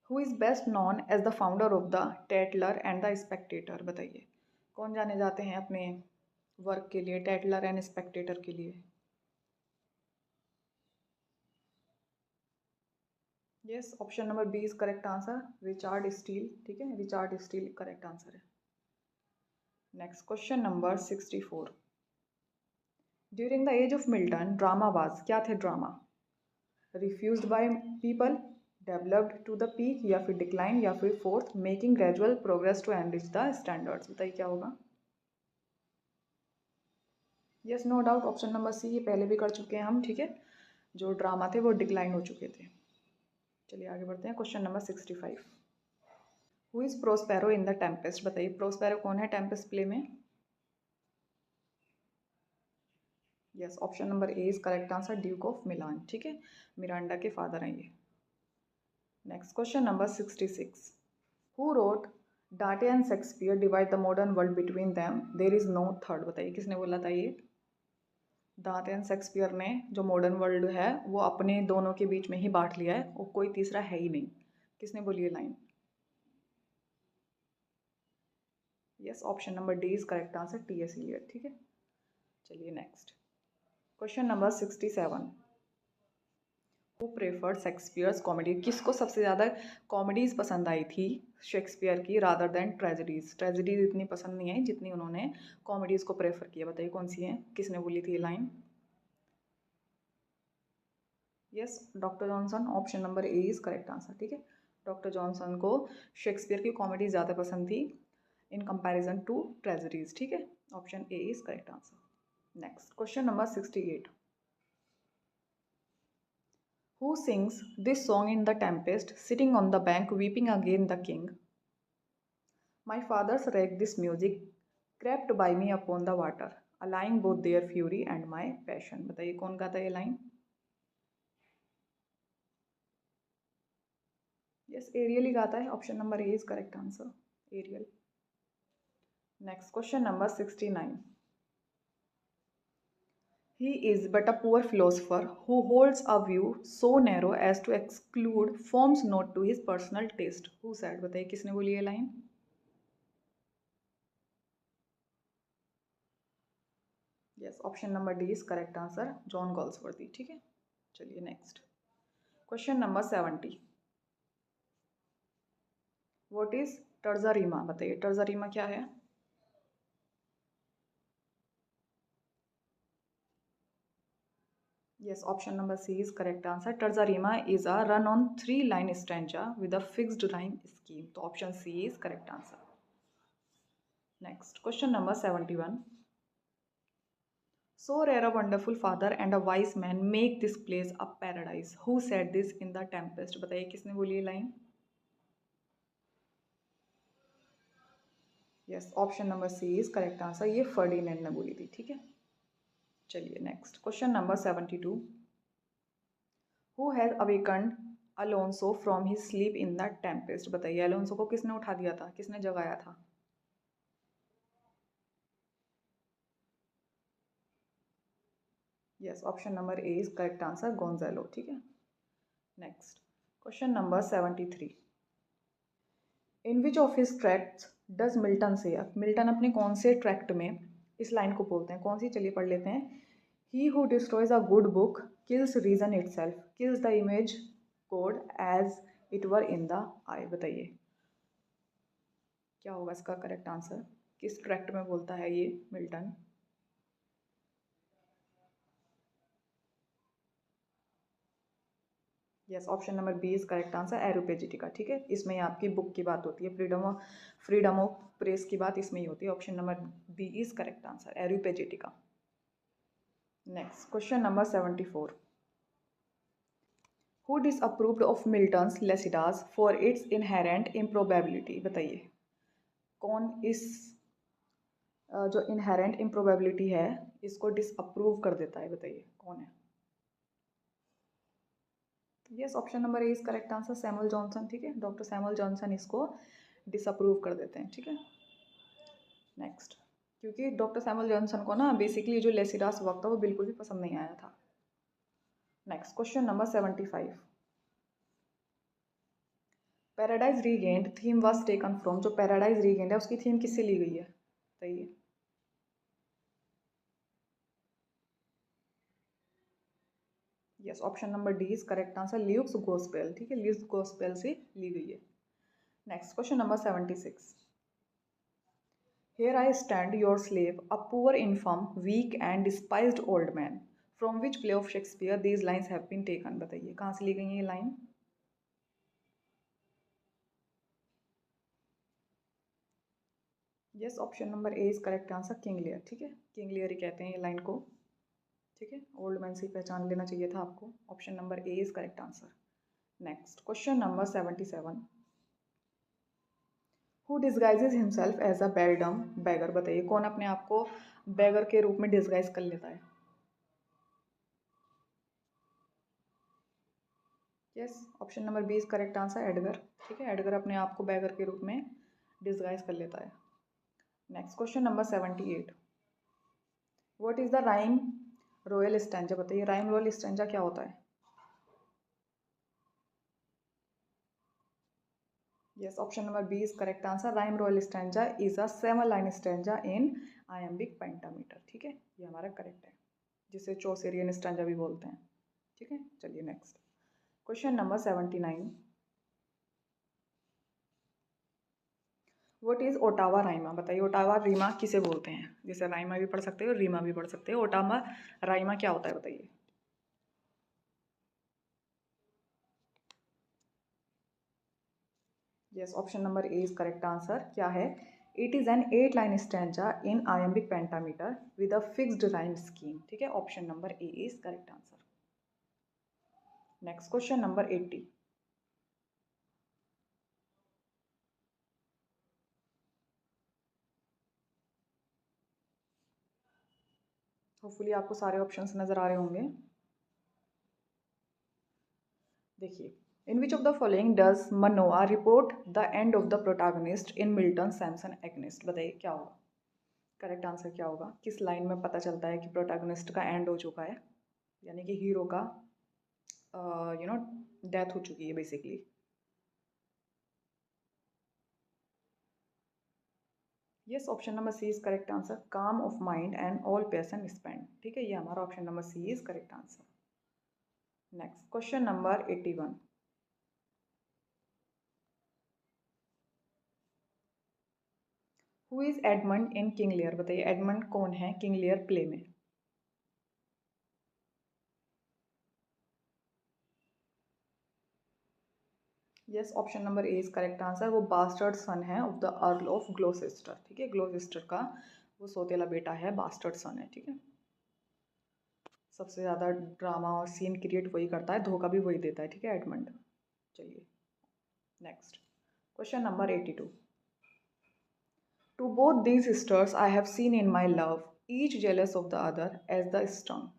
who is best known as the founder of the Tatler and the Spectator. बताइए कौन जाने जाते हैं अपने work के लिए, टेटलर एंड स्पेक्टेटर के लिए। Yes, option number B is correct answer, Richard Steele. ठीक है, रिचार्ड स्टील करेक्ट आंसर है। Next question number 64, during the age of Milton drama was क्या थे। Drama refused by people, developed to the peak, या फिर decline, या फिर forth making gradual progress to enrich the standards. बताइए क्या होगा। Yes, no doubt, option number C, ये पहले भी कर चुके हैं हम। ठीक है, जो ड्रामा थे वो डिक्लाइन हो चुके थे। चलिए आगे बढ़ते हैं। Question number 65, who is Prospero in the Tempest. बताइए प्रोस्पेरो कौन है टेम्पेस्ट प्ले में। Yes, option number A is correct answer, duke of Milan. ठीक है, मिरांडा के फादर हैं ये। Next question number 66, who wrote Dante and Shakespeare divide the modern world between them there is no third. बताइए किसने बोला था ये। डांटे एंड शेक्सपियर ने जो मॉडर्न वर्ल्ड है वो अपने दोनों के बीच में ही बांट लिया है और कोई तीसरा है ही नहीं। किसने बोली ये line. Yes, option number D is correct answer, T S. Eliot. ठीक है, चलिए next question number 67, who preferred Shakespeare's comedy. किसको सबसे ज़्यादा कॉमेडीज पसंद आई थी शेक्सपियर की रादर देन ट्रेजेडीज। ट्रेजेडीज इतनी पसंद नहीं आई जितनी उन्होंने कॉमेडीज़ को प्रेफर किया। बताइए कौन सी है, किसने बोली थी ये line. Yes, doctor Johnson, option number A is correct answer. ठीक है, डॉक्टर जॉनसन को शेक्सपियर की कॉमेडी ज़्यादा पसंद थी इन कंपैरिजन टू ट्रेजेडीज। ठीक है, option A is correct answer. Next question number 68, who sings this song in the tempest, sitting on the bank, weeping again the king? My fathers read this music, crept by me upon the water, allaying both their fury and my passion. बताइए कौन गाता है ये line. Yes, aerial ही गाता है, option number A is correct answer, Ariel. Next question number 69, he is but a poor philosopher who holds a view so narrow as to exclude forms not to his personal taste. Who said। बताइए किसने बोली ये line. Yes, option number D is correct answer, John Galsworthy. ठीक है, चलिए next question number 70, what is terza rima. बताइए terza rima क्या है। Yes, option number C is correct answer, terza rima is a run on 3 line stanza with a fixed rhyme scheme. तो option C is correct answer. Next question number 71, so rare a wonderful father and a wise man make this place a paradise. Who said this in the tempest। बताइए किसने बोली ये line. Yes, option number C is correct answer, ये Ferdinand ने बोली थी। ठीक है, चलिए next question number 72, who has awakened Alonso from his sleep in the Tempest. बताइए अलोंसो को किसने उठा दिया था, किसने जगाया था। Yes, option number A is correct answer, Gonzalo. ठीक है, next question number 73, in which of his tracts does Milton से। अब मिल्टन अपने कौन से ट्रैक्ट में इस लाइन को बोलते हैं, कौन सी। चलिए पढ़ लेते हैं। He who destroys a good book kills reason itself, kills the image God as it were in the eye. बताइए क्या होगा इसका करेक्ट आंसर, किस ट्रैक्ट में बोलता है ये Milton. Yes, option number B is correct answer, Areopagitica. ठीक है, इसमें आपकी बुक की बात होती है, फ्रीडम ऑफ प्रेस की बात इसमें ही होती है। Option number B is correct answer, Areopagitica. Next question number 74। Who disapproved of Milton's Lycidas for its inherent improbability? बताइए कौन इस जो इनहेरेंट इम्प्रोबेबिलिटी है इसको डिसअप्रूव कर देता है? बताइए कौन है? Yes, option number A is correct answer, Samuel Johnson. ठीक है, डॉक्टर सैमुअल जॉनसन इसको डिसअप्रूव कर देते हैं। ठीक है, नेक्स्ट, क्योंकि डॉक्टर सैमुअल जॉनसन को ना बेसिकली जो लेसिडास वर्क था वो बिल्कुल भी पसंद नहीं आया था। Next question number 75। Paradise regained theme was taken from, जो पैराडाइज रीगेंड है उसकी थीम किससे ली गई है? बताइए। Yes, option number D is correct answer, Luke's gospel. ठीक है, ल्यूक्स गॉस्पेल से ली गई है। Next question number 76। Here I stand, your slave, a poor, infirm, weak and despised old man. From which play of Shakespeare these lines have been taken? बताइए कहाँ से ली गई है ये line? Yes, option number A is correct answer, King Lear. ठीक है, King लियर ही कहते हैं ये लाइन को। ठीक है, ओल्ड मैन से पहचान लेना चाहिए था आपको। Option number A is correct answer. Next question number 77। Who disguises himself as a beldam beggar? बताइए कौन अपने आप को बैगर के रूप में डिस्गाइज कर लेता है? Yes, option number B is correct answer, Edgar. ठीक है, एडगर अपने आप को बैगर के रूप में डिस्गाइज कर लेता है। Next question number 78। What is the rhyme royal stanza? बताइए राइम रॉयल स्टैंजा क्या होता है? Yes, option number B is correct answer, rhyme royal stanza is a 7 line stanza in iambic pentameter. ठीक है, ये हमारा करेक्ट है, जिसे चौसेरियन स्टैंजा भी बोलते हैं। ठीक है, चलिए next question number 79। What is Ottawa Raima? बताइए ओटावा रीमा किसे बोलते हैं? जैसे राइमा भी पढ़ सकते हो, रीमा भी पढ़ सकते हो। ओटावा राइमा क्या होता है? बताइए। Yes, option number A is correct answer, क्या है? It is an 8 line stanza in iambic pentameter with a fixed rhyme scheme. ठीक है, option number A is correct answer. Next question number 80। Hopefully आपको सारे ऑप्शंस नजर आ रहे होंगे। देखिए, in which of the following does Manoa report the end of the protagonist in Milton Samson Agonistes? बताइए क्या होगा? करेक्ट आंसर क्या होगा? किस लाइन में पता चलता है कि प्रोटैगनिस्ट का एंड हो चुका है, यानी कि हीरो का डेथ हो चुकी है basically? Yes, option number C is correct answer, calm of mind and all passion spent. ठीक है, ये हमारा option number C is correct answer. Next question number 81। Who is Edmund in King Lear? बताइए Edmund कौन है King Lear play में? Yes, option number A is correct answer, वो bastard son है of the earl of Gloucester. ठीक है, ग्लोसेस्टर का वो सौतेला बेटा है, बास्टर्ड सन है। ठीक है, सबसे ज़्यादा ड्रामा और सीन क्रिएट वही करता है, धोखा भी वही देता है। ठीक है, एडमंड। चलिए next question number 82। To both these sisters I have seen in my love, each jealous of the other as the stung.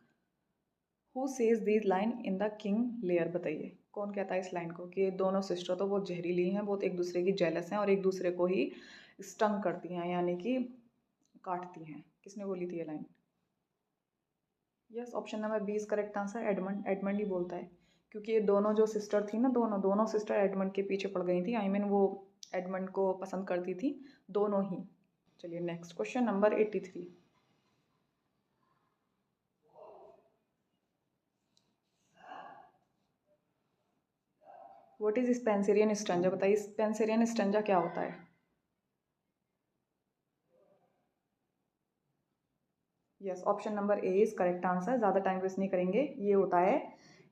Who says these line in the King Lear? बताइए कौन कहता है इस लाइन को कि दोनों sister तो बहुत जहरीली हैं, बहुत एक दूसरे की जेलस हैं और एक दूसरे को ही स्टंग करती हैं, यानी कि काटती हैं? किसने बोली थी ये line? Yes, option number B is correct answer, Edmund. Edmund ही बोलता है, क्योंकि ये दोनों जो सिस्टर थी ना, दोनों दोनों सिस्टर एडमंड के पीछे पड़ गई थी। आई मीन वो एडमंड को पसंद करती थी, दोनों ही। चलिए next question number 83। What is Spenserian stanza? बताइए स्पेंसरियन स्ट्रेंजा क्या होता है? Yes, option number A is correct answer, ज़्यादा टाइम वेस्ट नहीं करेंगे। ये होता है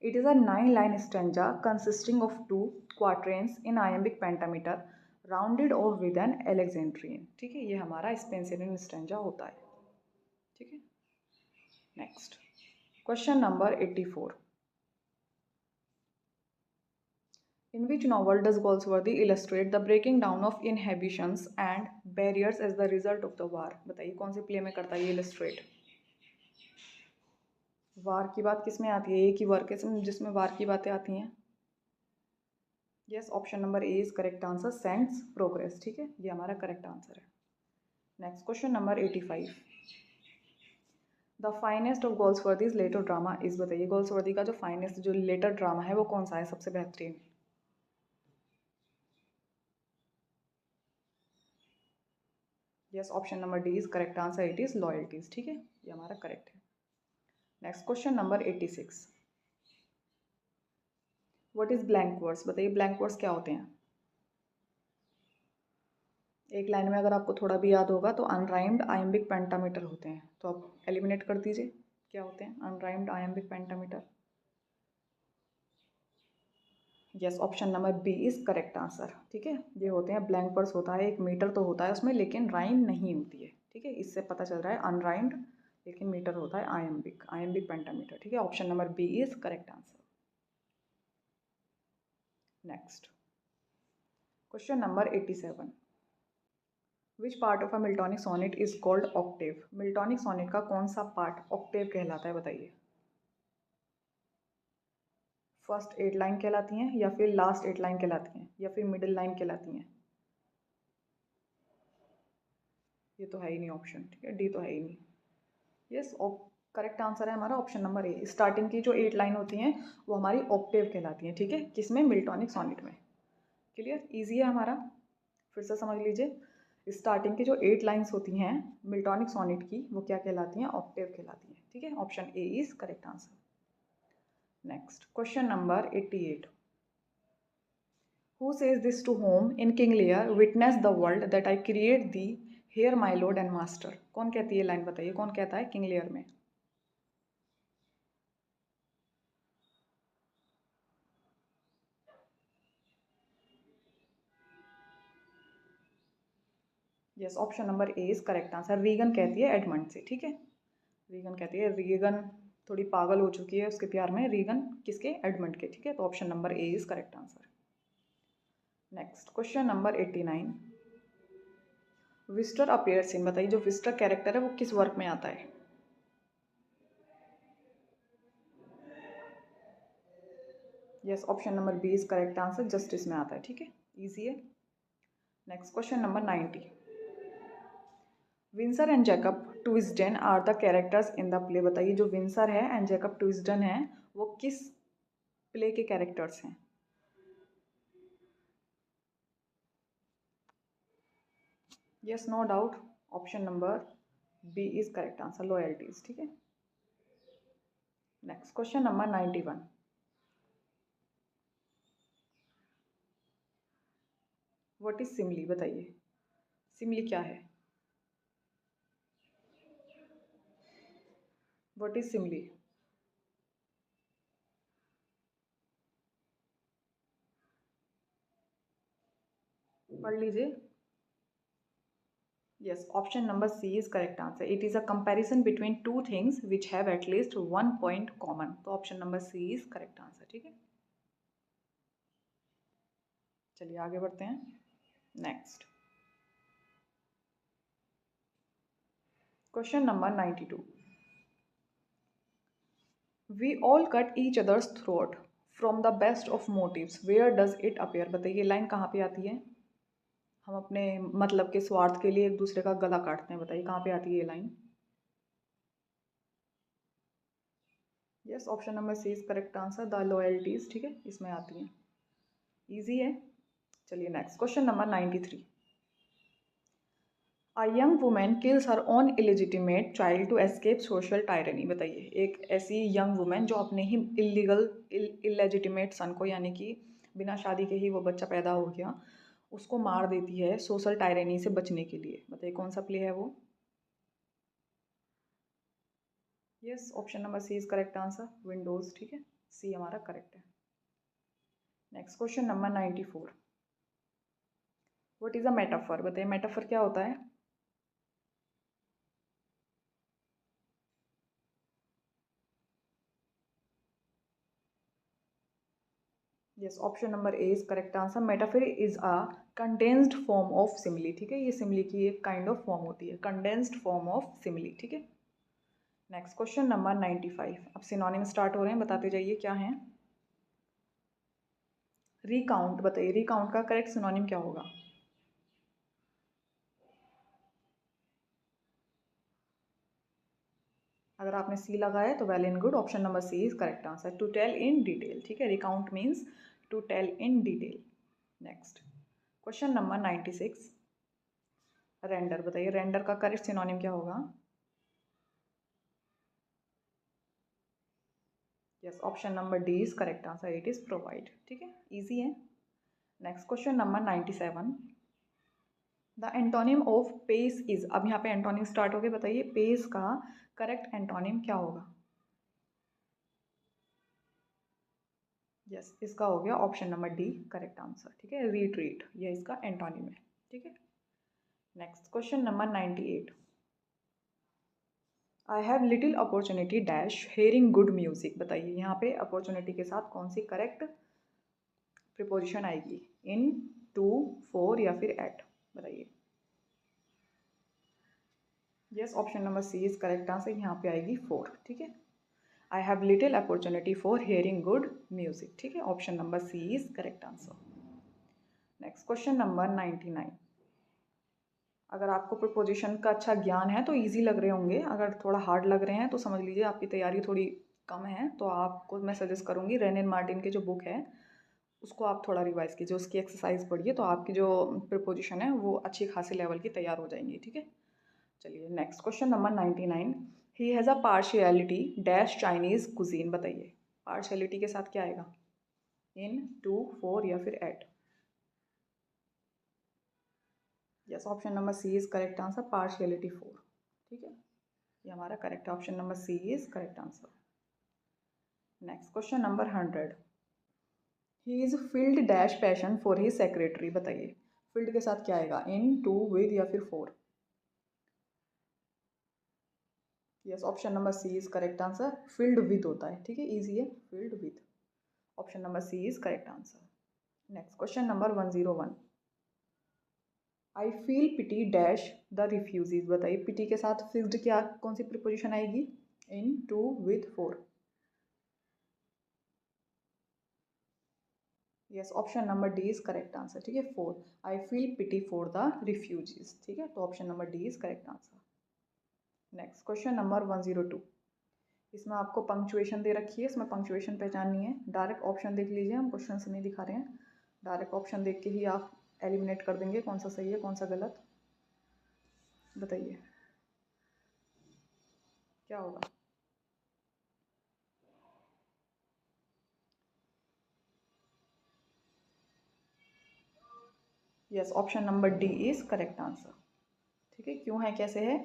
it is a 9-line stanza consisting of 2 quatrains in iambic pentameter rounded off with an Alexandrine. ठीक है, ये हमारा स्पेंसियन स्टेंजा होता है। ठीक है, next question number 84। In which novel does Goldsworthy illustrate the breaking down of inhibitions and barriers as the result of the war? बताइए कौन से प्ले में करता है ये इलस्ट्रेट। वार की बात किस में आती है? एक ही वर्क है जिसमें वार की बातें आती हैं। Yes, option number A is correct answer, Saint's Progress. ठीक है, ये हमारा करेक्ट आंसर है। Next question number 85। The finest of Galsworthy's later drama is, बताइए गोल्सवर्दी का जो फाइनेस्ट जो लेटर ड्रामा है वो कौन सा है, सबसे बेहतरीन। Yes, option number D is correct answer, it is loyalties. ठीक है, ये हमारा करेक्ट है। Next question number 86। What is blank words, बताइए ब्लैंक वर्ड्स क्या होते हैं। एक लाइन में अगर आपको थोड़ा भी याद होगा तो अनराइम्ड आयम्बिक पेंटामीटर होते हैं, तो आप एलिमिनेट कर दीजिए क्या होते हैं unrhymed iambic pentameter. Yes, option number B is correct answer. ठीक है, ये होते हैं ब्लैंक वर्ड्स, होता है एक मीटर तो होता है उसमें लेकिन राइम नहीं होती है। ठीक है, इससे पता चल रहा है अनराइम्ड लेकिन मीटर होता है आयम्बिक पेंटामीटर। ठीक है, option number B is correct answer. Next question number 87। Which part of a Miltonic sonnet is called octave, Miltonic sonnet का कौन सा पार्ट ऑक्टेव कहलाता है, बताइए। फर्स्ट 8 लाइन कहलाती हैं या फिर लास्ट 8 लाइन कहलाती हैं या फिर मिडिल लाइन कहलाती हैं। ये तो है ही नहीं ऑप्शन। ठीक है, डी तो है ही नहीं। यस, करेक्ट आंसर है हमारा ऑप्शन नंबर ए। स्टार्टिंग की जो 8 लाइन होती हैं वो हमारी ऑक्टेव कहलाती हैं। ठीक है, किसमें, मिल्टॉनिक सोनेट में। क्लियर, इजी है हमारा, फिर से समझ लीजिए। स्टार्टिंग की जो 8 लाइन्स होती हैं मिल्टॉनिक सोनेट की वो क्या कहलाती हैं, ऑक्टेव कहलाती हैं। ठीक है, option A is correct answer. Next question number 88। Who says this to whom in King Lear witness the world that I create thee here my lord and master? कौन कहती है लाइन, बताइए कौन कहता है किंग लियर में। Yes, option number A is correct answer, Regan कहती है एडमंड से। ठीक है, रीगन कहती है, रीगन थोड़ी पागल हो चुकी है उसके प्यार में, रीगन किसके, एडमंड के। ठीक है, तो option number A is correct answer. Next question number 89। विस्टर appears इन, बताइए जो विस्टर कैरेक्टर है वो किस वर्क में आता है। Yes, option number B is correct answer, justice में आता है। ठीक है, इजी है। Next question number 90। Winsor and Jacob Twisden are the characters in the play, बताइए जो विंसर है एंड जैकब ट्विस्डन है वो किस प्ले के कैरेक्टर्स हैं। Yes, no doubt, option number B is correct answer, Loyalties. ठीक है, next question number 91। What is simile, बताइए सिमली क्या है। व्हाट इज सिमली, पढ़ लीजिए। Yes, option number C is correct answer, it is a comparison between two things which have at least one point common, तो option number C is correct answer. ठीक है, चलिए आगे बढ़ते हैं। Next question number 92। We all cut each other's throat from the best of motives where does it appear, बताइए line कहाँ पे आती है। हम अपने मतलब के स्वार्थ के लिए एक दूसरे का गला काटते हैं, बताइए कहाँ पे आती है ये line. Yes, option number C is correct answer, the loyalties. ठीक है, इसमें आती है, इजी है। चलिए next question number 93। A young women kills her own illegitimate child to escape social tyranny, बताइए एक ऐसी यंग वुमेन जो अपने ही इलेजिटिमेट सन को, यानी कि बिना शादी के ही वो बच्चा पैदा हो गया, उसको मार देती है सोशल टायरनी से बचने के लिए, बताइए कौन सा प्ले है वो। Yes, option number C is correct answer, windows. ठीक है, सी हमारा करेक्ट है। Next question number 94, what is a metaphor? बताइए मेटाफर क्या होता है? Yes, option number A is correct answer. Metaphor is a condensed form of simile. ठीक है, ये सिमिली की एक काइंड ऑफ फॉर्म होती है, कंडेंस्ड फॉर्म ऑफ सिमिली। ठीक है। नेक्स्ट क्वेश्चन नंबर 95, अब सिनोनिम स्टार्ट हो रहे हैं, बताते जाइए क्या है। रिकाउंट, बताइए रिकाउंट का करेक्ट सिनोनिम क्या होगा? अगर आपने सी लगाया तो well and good, option number C is correct answer, to tell in detail. ठीक है, recount means to tell in detail. Next question number 96, render, बताइए रेंडर का करेक्ट सिनोनिम क्या होगा? Yes, option number D is correct answer, it is provide. ठीक है, easy है। Next question number 97, the antonym of pace is, अब यहाँ पे एंटोनिम स्टार्ट हो गए, बताइए पेस का करेक्ट एंटोनिम क्या होगा? यस, इसका हो गया option number D correct answer. ठीक है, रिट्रीट, ये इसका एंटोनिम है। ठीक है। Next question number 98, I have little opportunity dash hearing good music. बताइए यहाँ पे अपॉर्चुनिटी के साथ कौन सी करेक्ट प्रिपोजिशन आएगी? इन, टू, फॉर या फिर एट? बताइए। Yes, option number C is correct answer, यहाँ पे आएगी फोर। ठीक है, I have little opportunity for hearing good music. ठीक है, option number C is correct answer. Next question number 99, अगर आपको प्रपोजिशन का अच्छा ज्ञान है तो इजी लग रहे होंगे, अगर थोड़ा हार्ड लग रहे हैं तो समझ लीजिए आपकी तैयारी थोड़ी कम है। तो आपको मैं सजेस्ट करूँगी रेन मार्टिन की जो बुक है उसको आप थोड़ा रिवाइज कीजिए, उसकी एक्सरसाइज पढ़िए, तो आपकी जो प्रपोजिशन है वो अच्छी खासी लेवल की तैयार हो जाएंगी। ठीक है, चलिए next question number 99, he has a partiality dash Chinese cuisine. बताइए पार्शियलिटी के साथ क्या आएगा? इन, टू, फोर या फिर at? Yes, option number C is correct answer, partiality for. ठीक है, ये हमारा correct option number C is correct answer. Next question number 100, he is filled dash passion for he secretary. बताइए filled के साथ क्या आएगा? इन, टू, विद या फिर four? Yes, option number C is correct answer, filled with होता है। ठीक है, इजी है, filled with, option number C is correct answer. Next question number 101, I feel pity dash the refugees. बताइए pity के साथ फिक्स्ड क्या कौन सी प्रिपोजिशन आएगी? In, to, with, for? Yes, option number D is correct answer. ठीक है, for, I feel pity for the refugees. ठीक है, तो option number D is correct answer. Next question number 102, इसमें आपको पंक्चुएशन दे रखी है, इसमें पंक्चुएशन पहचाननी है। डायरेक्ट ऑप्शन देख लीजिए, हम क्वेश्चन से नहीं दिखा रहे हैं, डायरेक्ट ऑप्शन देख के ही आप एलिमिनेट कर देंगे कौन सा सही है कौन सा गलत। बताइए क्या होगा? Yes, option number D is correct answer. ठीक है, क्यों है कैसे है,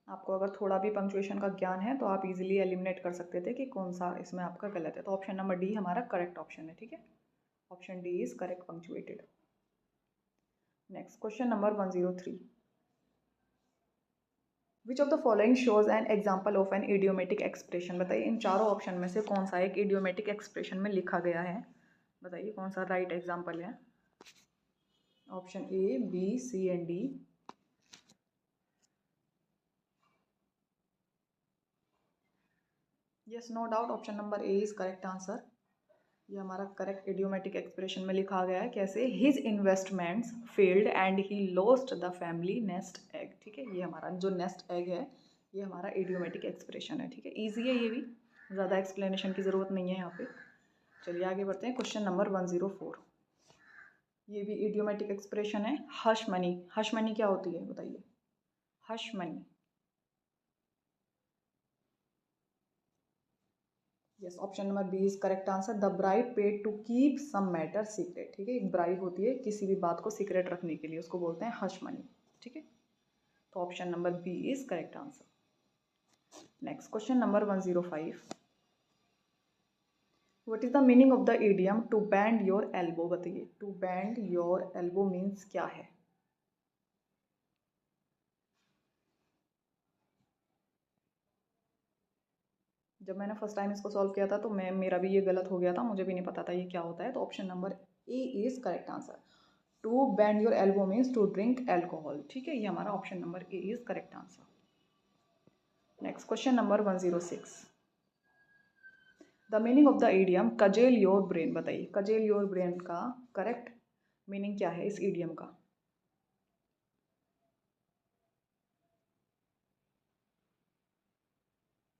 आपको अगर थोड़ा भी पंक्चुएशन का ज्ञान है तो आप इजीली एलिमिनेट कर सकते थे कि कौन सा इसमें आपका गलत है। तो ऑप्शन नंबर डी हमारा करेक्ट ऑप्शन है। ठीक है, option D is correct punctuated. Next question number 103, which of the following shows an example of an idiomatic expression. बताइए इन चारों ऑप्शन में से कौन सा एक इडियोमेटिक एक्सप्रेशन में लिखा गया है? बताइए कौन सा राइट एग्जाम्पल है? Option A, B, C and D? Yes, no doubt option number A is correct answer, ये हमारा करेक्ट इडियोमेटिक एक्सप्रेशन में लिखा गया है। कैसे? His investments failed and he lost the family nest egg. ठीक है, ये हमारा जो नेस्ट एग है ये हमारा इडियोमेटिक एक्सप्रेशन है। ठीक है, ईजी है, ये भी ज़्यादा एक्सप्लेनेशन की ज़रूरत नहीं है यहाँ पे। चलिए आगे बढ़ते हैं, क्वेश्चन नंबर 104, ये भी इडियोमेटिक एक्सप्रेशन है, हश मनी। हश मनी क्या होती है? बताइए hush money. Yes, option number B is correct answer, the bribe paid to keep some matter secret. ठीक है, एक ब्राइब होती है किसी भी बात को सीक्रेट रखने के लिए, उसको बोलते हैं हश मनी। ठीक है, तो option number B is correct answer. Next question number 105, what is the meaning of the idiom to bend your elbow? बताइए, to bend your elbow means क्या है? जब मैंने फर्स्ट टाइम इसको सॉल्व किया था तो मेरा भी ये गलत हो गया था, मुझे भी नहीं पता था ये क्या होता है। तो option number A is correct answer. To bend your elbow means to drink alcohol. ठीक है, ये हमारा option number A is correct answer. Next question number 106। The meaning of the idiom cudgel your brain. बताइए, cudgel your brain का correct meaning क्या है इस idiom का?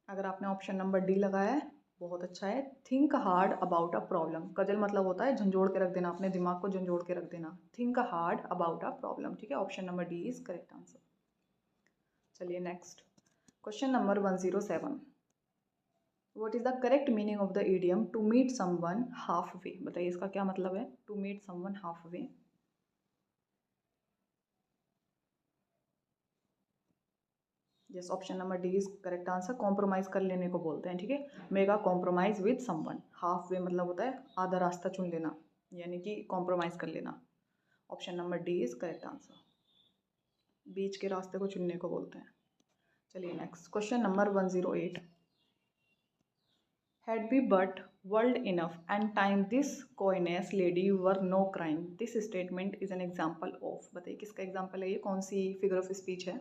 अगर आपने ऑप्शन नंबर डी लगाया है, बहुत अच्छा है। Think hard about a problem. Causal मतलब होता है झंझोड़ के रख देना, अपने दिमाग को झंझोड़ के रख देना। Think hard about a problem. ठीक है, option number D is correct answer. चलिए next question number 107। What is the correct meaning of the idiom to meet someone half way? बताइए, इसका क्या मतलब है, to meet someone half way? Yes, option number D is correct answer. Compromise कर लेने को बोलते हैं। ठीक है, make a compromise with someone. Half way मतलब होता है आधा रास्ता चुन लेना, यानी कि कॉम्प्रोमाइज कर लेना। Option number D is correct answer. बीच के रास्ते को चुनने को बोलते हैं। चलिए next question number 108। Had we but world enough and time this coyness lady were no crime, this statement is an example of. बताइए, किसका एग्जाम्पल है ये, कौन सी फिगर ऑफ स्पीच है?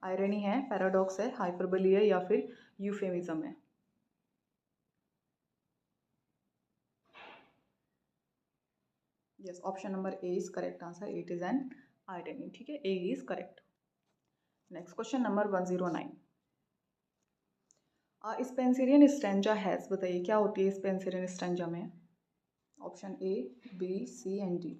आयरनी है, पैराडॉक्स है, हाइपरबोली है, या फिर यूफेमिज्म है? Yes, option number A is correct answer. It is an irony. ठीक है, A is correct. Next question number 109। Spenserian stanza has. बताइए, क्या होती है स्पेंसरियन स्टैंजा में? Option A, B, C and D.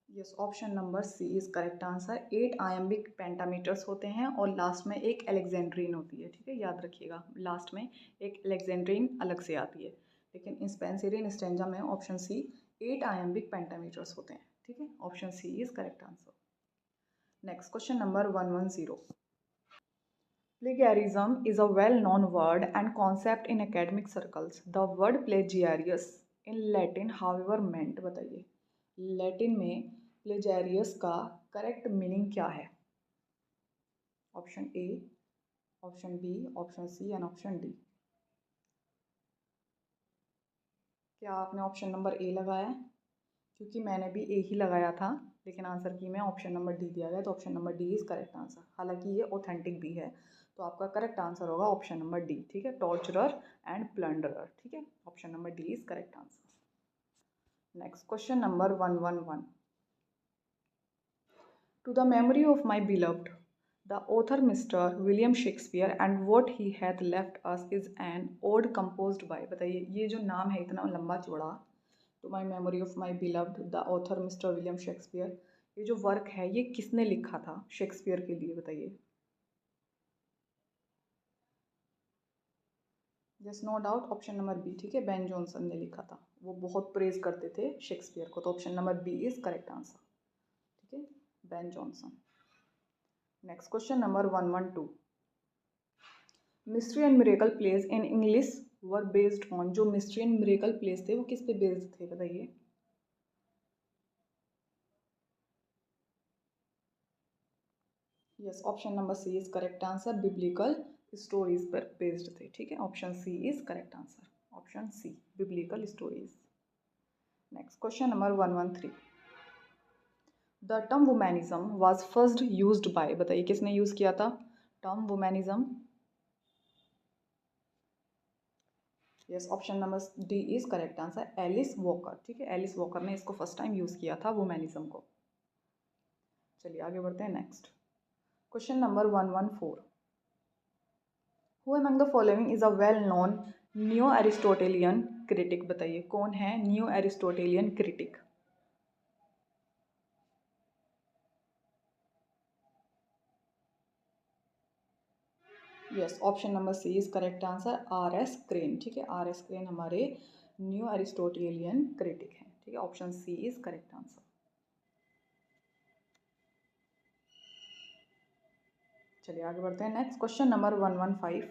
Yes, option number C is correct answer. 8 iambic pentameters होते हैं और लास्ट में एक एलेक्जेंड्रीन होती है। ठीक है, याद रखिएगा, लास्ट में एक एलेक्जेंड्रीन अलग से आती है। लेकिन स्पेंसरियन स्टैंजा में ऑप्शन सी 8 आयम्बिक पेंटामीटर्स होते हैं। ठीक है, option C is correct answer. Next question number 110। Plagiarism is a well-known word and concept in academic circles. The word plagiarius in Latin, however, meant। बताइए, Latin में plagiarius का correct meaning क्या है? Option A, option B, option C and option D. क्या आपने option number ए लगाया है? क्योंकि मैंने भी ए ही लगाया था, लेकिन आंसर की में ऑप्शन नंबर डी दिया गया, तो option number D is correct answer. हालांकि ये ऑथेंटिक भी है, तो आपका करेक्ट आंसर होगा ऑप्शन नंबर डी। ठीक है, टॉर्चरर एंड प्लंडरर। ठीक है, option number D is correct answer. Next question number 111। To the memory of my beloved the author mister William Shakespeare and what he hath left us is an ode composed by. बताइए, ये जो नाम है इतना लंबा चौड़ा, to my memory of my beloved the author mister William Shakespeare, ये जो वर्क है ये किसने लिखा था शेक्सपियर के लिए? बताइए। Just no doubt, option number B. ठीक है, बेन जॉनसन ने लिखा था। वो बहुत प्रेज करते थे शेक्सपियर को, तो option number B is correct answer. ठीक है, Ben Jonson. Next question number 112। Mystery and miracle plays in English were based on. जो मिस्ट्री एंड मिरेकल प्लेस थे वो किस पे बेस्ड थे? बताइए। Yes, option number C is correct answer. Biblical stories पर बेस्ड थे। ठीक है, option C is correct answer. Option C, biblical stories. Next question number 113। The term womanism was first used by. बताइए, किसने यूज किया था term womanism? Yes, option number D is correct answer. Alice Walker. ठीक है, Alice walker ने इसको first time use किया था वुमेनिज्म को। चलिए आगे बढ़ते हैं। Next question number 114। Who among the following is a well known new Aristotelian critic? बताइए, कौन है new Aristotelian critic? Yes, option number C is correct answer. R S Crane. ठीक है, आर एस क्रेन हमारे न्यू एरिस्टोटेलियन क्रिटिक हैं। ठीक है, option C is correct answer. चलिए आगे बढ़ते हैं। Next question number 115।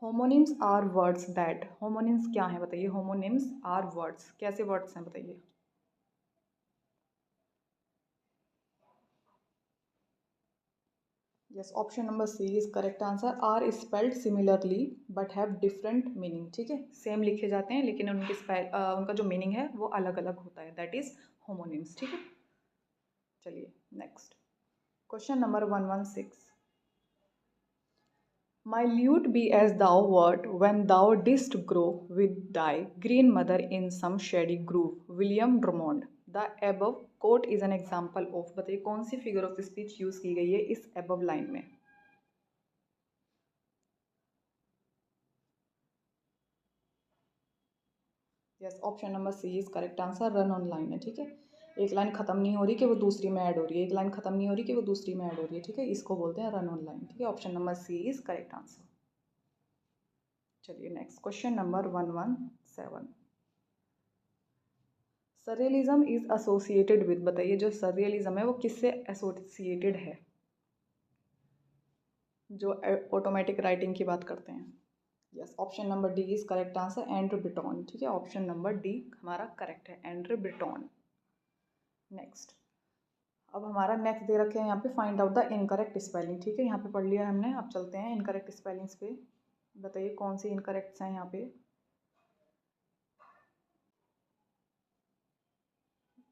Homonyms are words that, homonyms क्या है बताइए, होमोनिम्स आर वर्ड्स, कैसे वर्ड्स हैं बताइए। Yes, option number C is correct answer. Are spelled similarly but have different meaning, ठीक है, सेम लिखे जाते हैं लेकिन उनका जो मीनिंग है वो अलग अलग होता है, दैट इज होमोनिम्स, ठीक है। चलिए next question number 116। My lute be as thou wert when thou didst grow with thy green mother in some shady grove. William Drummond. The above quote is an example of, बताइए कौन सी figure of speech use की गई है इस above line में। Yes, option number C is correct answer. Run on line है, ठीक है, एक लाइन खत्म नहीं हो रही कि वो दूसरी में ऐड हो रही है, एक लाइन खत्म नहीं हो रही कि वो दूसरी में ऐड हो रही है, ठीक है, इसको बोलते हैं रन ऑन लाइन, ठीक है। Option number C is correct answer. चलिए next question number 117। Surrealism is associated with, बताइए जो सरियलिज्म है वो किससे एसोसिएटेड है, जो ऑटोमेटिक राइटिंग की बात करते हैं। Yes, option number D is correct answer, Andre Brayton, ठीक है, ऑप्शन नंबर डी हमारा करेक्ट है, एंड्रे ब्रिटॉन। नेक्स्ट, अब हमारा नेक्स्ट दे रखे हैं यहाँ पे find out the incorrect spelling, ठीक है, यहाँ पे पढ़ लिया हमने, अब चलते हैं इनकरेक्ट स्पेलिंग्स पे। बताइए कौन सी इनकरेक्ट्स हैं यहाँ पे।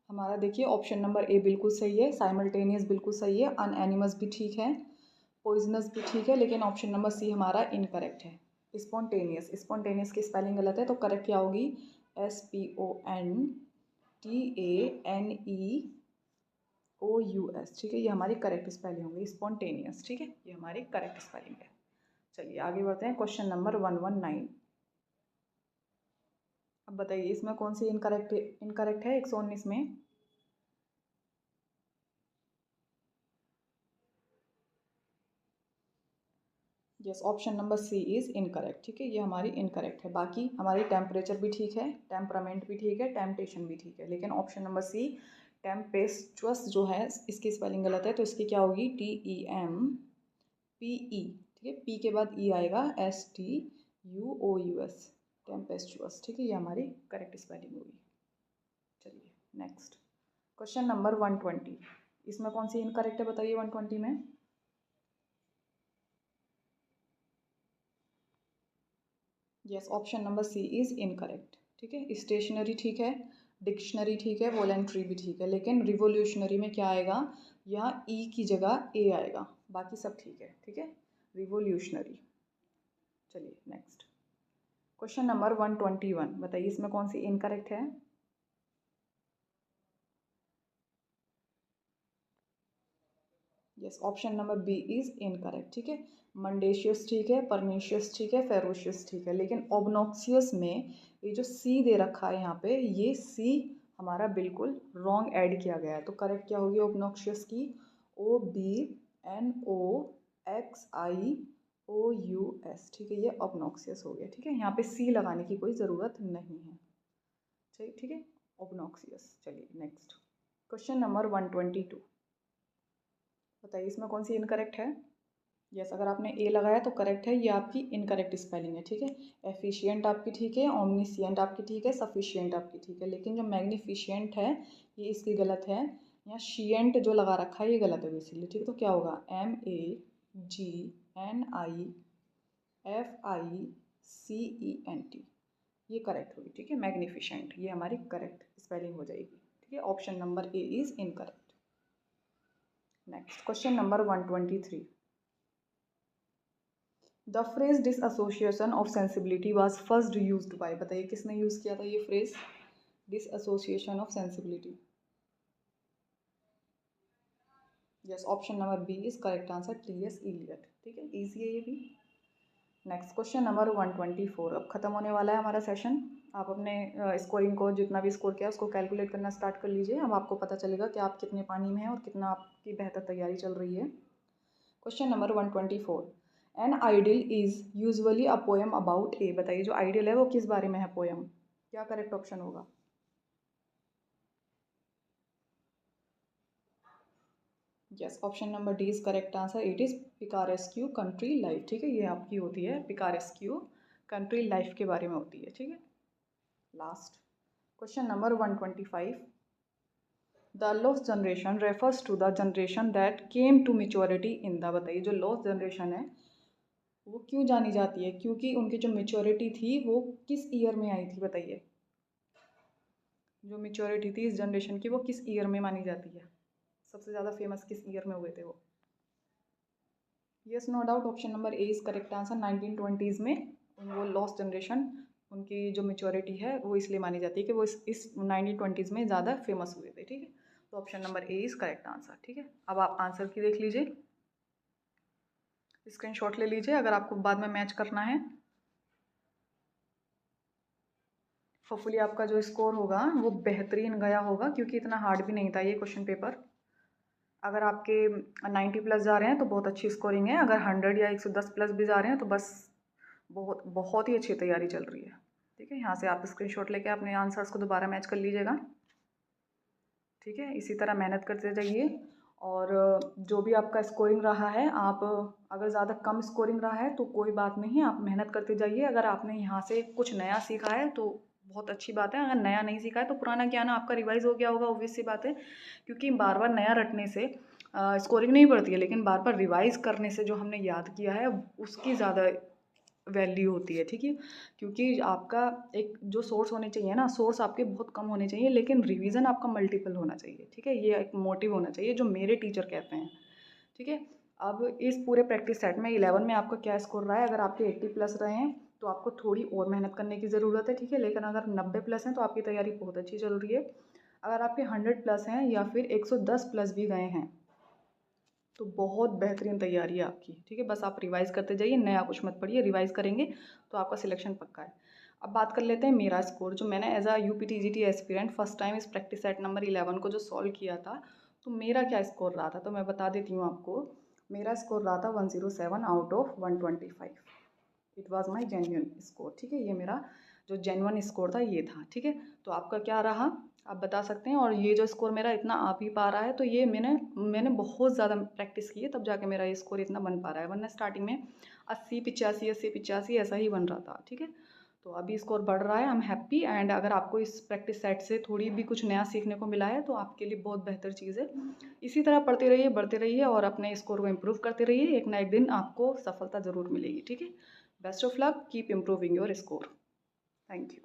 हमारा देखिए ऑप्शन नंबर ए बिल्कुल सही है, साइमल्टेनियस बिल्कुल सही है, अनएनिमस भी ठीक है, पॉइजनस भी ठीक है, लेकिन ऑप्शन नंबर सी हमारा इनकरेक्ट है। स्पॉन्टेनियस, स्पॉन्टेनियस की स्पेलिंग गलत है, तो करेक्ट क्या होगी, SPONTANEOUS, ठीक है, ये हमारी करेक्ट स्पेलिंग होगी स्पॉन्टेनियस, ठीक है, ये हमारी करेक्ट स्पेलिंग है। चलिए आगे बढ़ते हैं क्वेश्चन नंबर 119। अब बताइए इसमें कौन सी इनकरेक्ट है 119 में। Yes, option number C is incorrect, ठीक है, ये हमारी इनकरेक्ट है। बाकी हमारी टेम्परेचर भी ठीक है, टेम्परामेंट भी ठीक है, टेम्पटेशन भी ठीक है, लेकिन ऑप्शन नंबर सी टेम्पेस्चुअस जो है इसकी स्पेलिंग गलत है, तो इसकी क्या होगी, TEMPE, ठीक है, पी के बाद ई आएगा, STUOUS, टेम्पेस्चुअस, ठीक है, ये हमारी करेक्ट स्पेलिंग होगी। चलिए नेक्स्ट क्वेश्चन नंबर 120। इसमें कौन सी इनकरेक्ट है बताइए 120 में। Yes, option number C is incorrect, ठीक है, स्टेशनरी ठीक है, डिक्शनरी ठीक है, वॉलेंट्री भी ठीक है, लेकिन रिवोल्यूशनरी में क्या आएगा, यहाँ ई की जगह ए आएगा, बाकी सब ठीक है, ठीक है, रिवोल्यूशनरी। चलिए नेक्स्ट क्वेश्चन नंबर 121, बताइए इसमें कौन सी इनकरेक्ट है। Yes, option number B is incorrect, ठीक है, मंडेशियस ठीक है, परनीशियस ठीक है, फेरोशियस ठीक है, लेकिन ऑब्नॉक्सियस में ये जो सी दे रखा है यहाँ पे, ये सी हमारा बिल्कुल रॉन्ग ऐड किया गया है, तो करेक्ट क्या होगी ऑब्नॉक्सियस की, OBNOXIOUS, ठीक है, ये ऑब्नॉक्सियस हो गया, ठीक है, यहाँ पे सी लगाने की कोई ज़रूरत नहीं है, ठीक है, ऑब्नॉक्सियस। चलिए नेक्स्ट क्वेश्चन नंबर 122, बताइए इसमें कौन सी इनकरेक्ट है। यस, अगर आपने ए लगाया तो करेक्ट है, ये आपकी इनकरेक्ट स्पेलिंग है, ठीक है, एफिशिएंट आपकी ठीक है, ओमनिसिएंट आपकी ठीक है, सफिशिएंट आपकी ठीक है, लेकिन जो मैग्निफिशिएंट है ये इसकी गलत है, यहाँ शिएंट जो लगा रखा है ये गलत है बेसिकली, ठीक है, तो क्या होगा, MAGNIFICENT, ये करेक्ट होगी, ठीक है, मैग्निफिशेंट, ये हमारी करेक्ट स्पेलिंग हो जाएगी, ठीक है, option number A is incorrect. Next question number 123। The phrase dissociation of sensibility was first used by, बताइए किसने यूज़ किया था ये phrase, dissociation of sensibility. Yes, option number B is correct answer, T.S. Eliot, ठीक है, easy है ये भी। नेक्स्ट क्वेश्चन नंबर 124, अब खत्म होने वाला है हमारा सेशन, आप अपने स्कोरिंग को जितना भी स्कोर किया उसको कैलकुलेट करना स्टार्ट कर लीजिए, अब आपको पता चलेगा कि आप कितने पानी में हैं और कितना आपकी बेहतर तैयारी चल रही है। Question number 124, an idyll is usually a poem about a, बताइए जो आइडियल है वो किस बारे में है पोएम, क्या करेक्ट ऑप्शन होगा। Yes, option number D is correct answer. It is picturesque country life. ठीक है, ये आपकी होती है पिकारेस्क्यू कंट्री लाइफ के बारे में होती है। ठीक है, last question number 125। The lost generation refers to the generation that came to maturity in the. बताइए, जो लॉस्ट जनरेशन है वो क्यों जानी जाती है, क्योंकि उनकी जो मेच्योरिटी थी वो किस ईयर में आई थी? बताइए, जो मेच्योरिटी थी इस जनरेशन की वो किस ईयर में मानी जाती है? सबसे ज़्यादा फेमस किस ईयर में हुए थे वो? Yes, no doubt, option number A is correct answer. 1920s में वो लॉस्ट जनरेशन, उनकी जो मेच्योरिटी है वो इसलिए मानी जाती है कि वो इस 1920s में ज़्यादा फेमस हुए थे। ठीक है, तो option number A is correct answer. ठीक है, अब आप आंसर की देख लीजिए, स्क्रीनशॉट ले लीजिए अगर आपको बाद में मैच करना है। होपफुली आपका जो स्कोर होगा वो बेहतरीन गया होगा, क्योंकि इतना हार्ड भी नहीं था ये क्वेश्चन पेपर। अगर आपके 90 प्लस जा रहे हैं तो बहुत अच्छी स्कोरिंग है, अगर 100 या 110 प्लस भी जा रहे हैं तो बस बहुत बहुत ही अच्छी तैयारी चल रही है। ठीक है, यहाँ से आप स्क्रीनशॉट लेके अपने आंसर्स को दोबारा मैच कर लीजिएगा। ठीक है, इसी तरह मेहनत करते जाइए, और जो भी आपका स्कोरिंग रहा है, आप अगर ज़्यादा कम स्कोरिंग रहा है तो कोई बात नहीं, आप मेहनत करते जाइए। अगर आपने यहाँ से कुछ नया सीखा है तो बहुत अच्छी बात है, अगर नया नहीं सीखा है तो पुराना ज्ञान आपका रिवाइज हो गया होगा, ऑब्वियस सी बात है। क्योंकि बार बार नया रटने से स्कोरिंग नहीं बढ़ती है, लेकिन बार बार रिवाइज करने से जो हमने याद किया है उसकी ज़्यादा वैल्यू होती है। ठीक है, क्योंकि आपका एक जो सोर्स होने चाहिए ना, सोर्स आपके बहुत कम होने चाहिए, लेकिन रिवीजन आपका मल्टीपल होना चाहिए। ठीक है, ये एक मोटिव होना चाहिए जो मेरे टीचर कहते हैं। ठीक है, अब इस पूरे प्रैक्टिस सेट में 11 में आपका क्या स्कोर रहा है? अगर आपके 80 प्लस रहे हैं तो आपको थोड़ी और मेहनत करने की ज़रूरत है। ठीक है, लेकिन अगर 90 प्लस हैं तो आपकी तैयारी बहुत अच्छी चल रही है। अगर आपके 100 प्लस हैं या फिर 110 प्लस भी गए हैं तो बहुत बेहतरीन तैयारी है आपकी। ठीक है, बस आप रिवाइज करते जाइए, नया कुछ मत पढ़िए, रिवाइज करेंगे तो आपका सिलेक्शन पक्का है। अब बात कर लेते हैं मेरा स्कोर, जो मैंने as a UPTGT aspirant first time इस प्रैक्टिस सेट नंबर 11 को जो सॉल्व किया था, तो मेरा क्या स्कोर रहा था तो मैं बता देती हूँ आपको। मेरा स्कोर रहा था 107 out of 125। It was my genuine score. ठीक है, ये मेरा जो जेन्युइन स्कोर था ये था। ठीक है, तो आपका क्या रहा आप बता सकते हैं? और ये जो स्कोर मेरा इतना आ भी पा रहा है तो ये मैंने बहुत ज़्यादा प्रैक्टिस की है, तब जाके मेरा ये स्कोर इतना बन पा रहा है, वरना स्टार्टिंग में 80 85 ऐसा ही बन रहा था। ठीक है, तो अभी स्कोर बढ़ रहा है, आई एम हैप्पी। एंड अगर आपको इस प्रैक्टिस सेट से थोड़ी भी कुछ नया सीखने को मिला है तो आपके लिए बहुत बेहतर चीज़ है। इसी तरह पढ़ते रहिए, बढ़ते रहिए और अपने स्कोर को इम्प्रूव करते रहिए, एक ना एक दिन आपको सफलता ज़रूर मिलेगी। ठीक है, best of luck, keep improving your score. Thank you.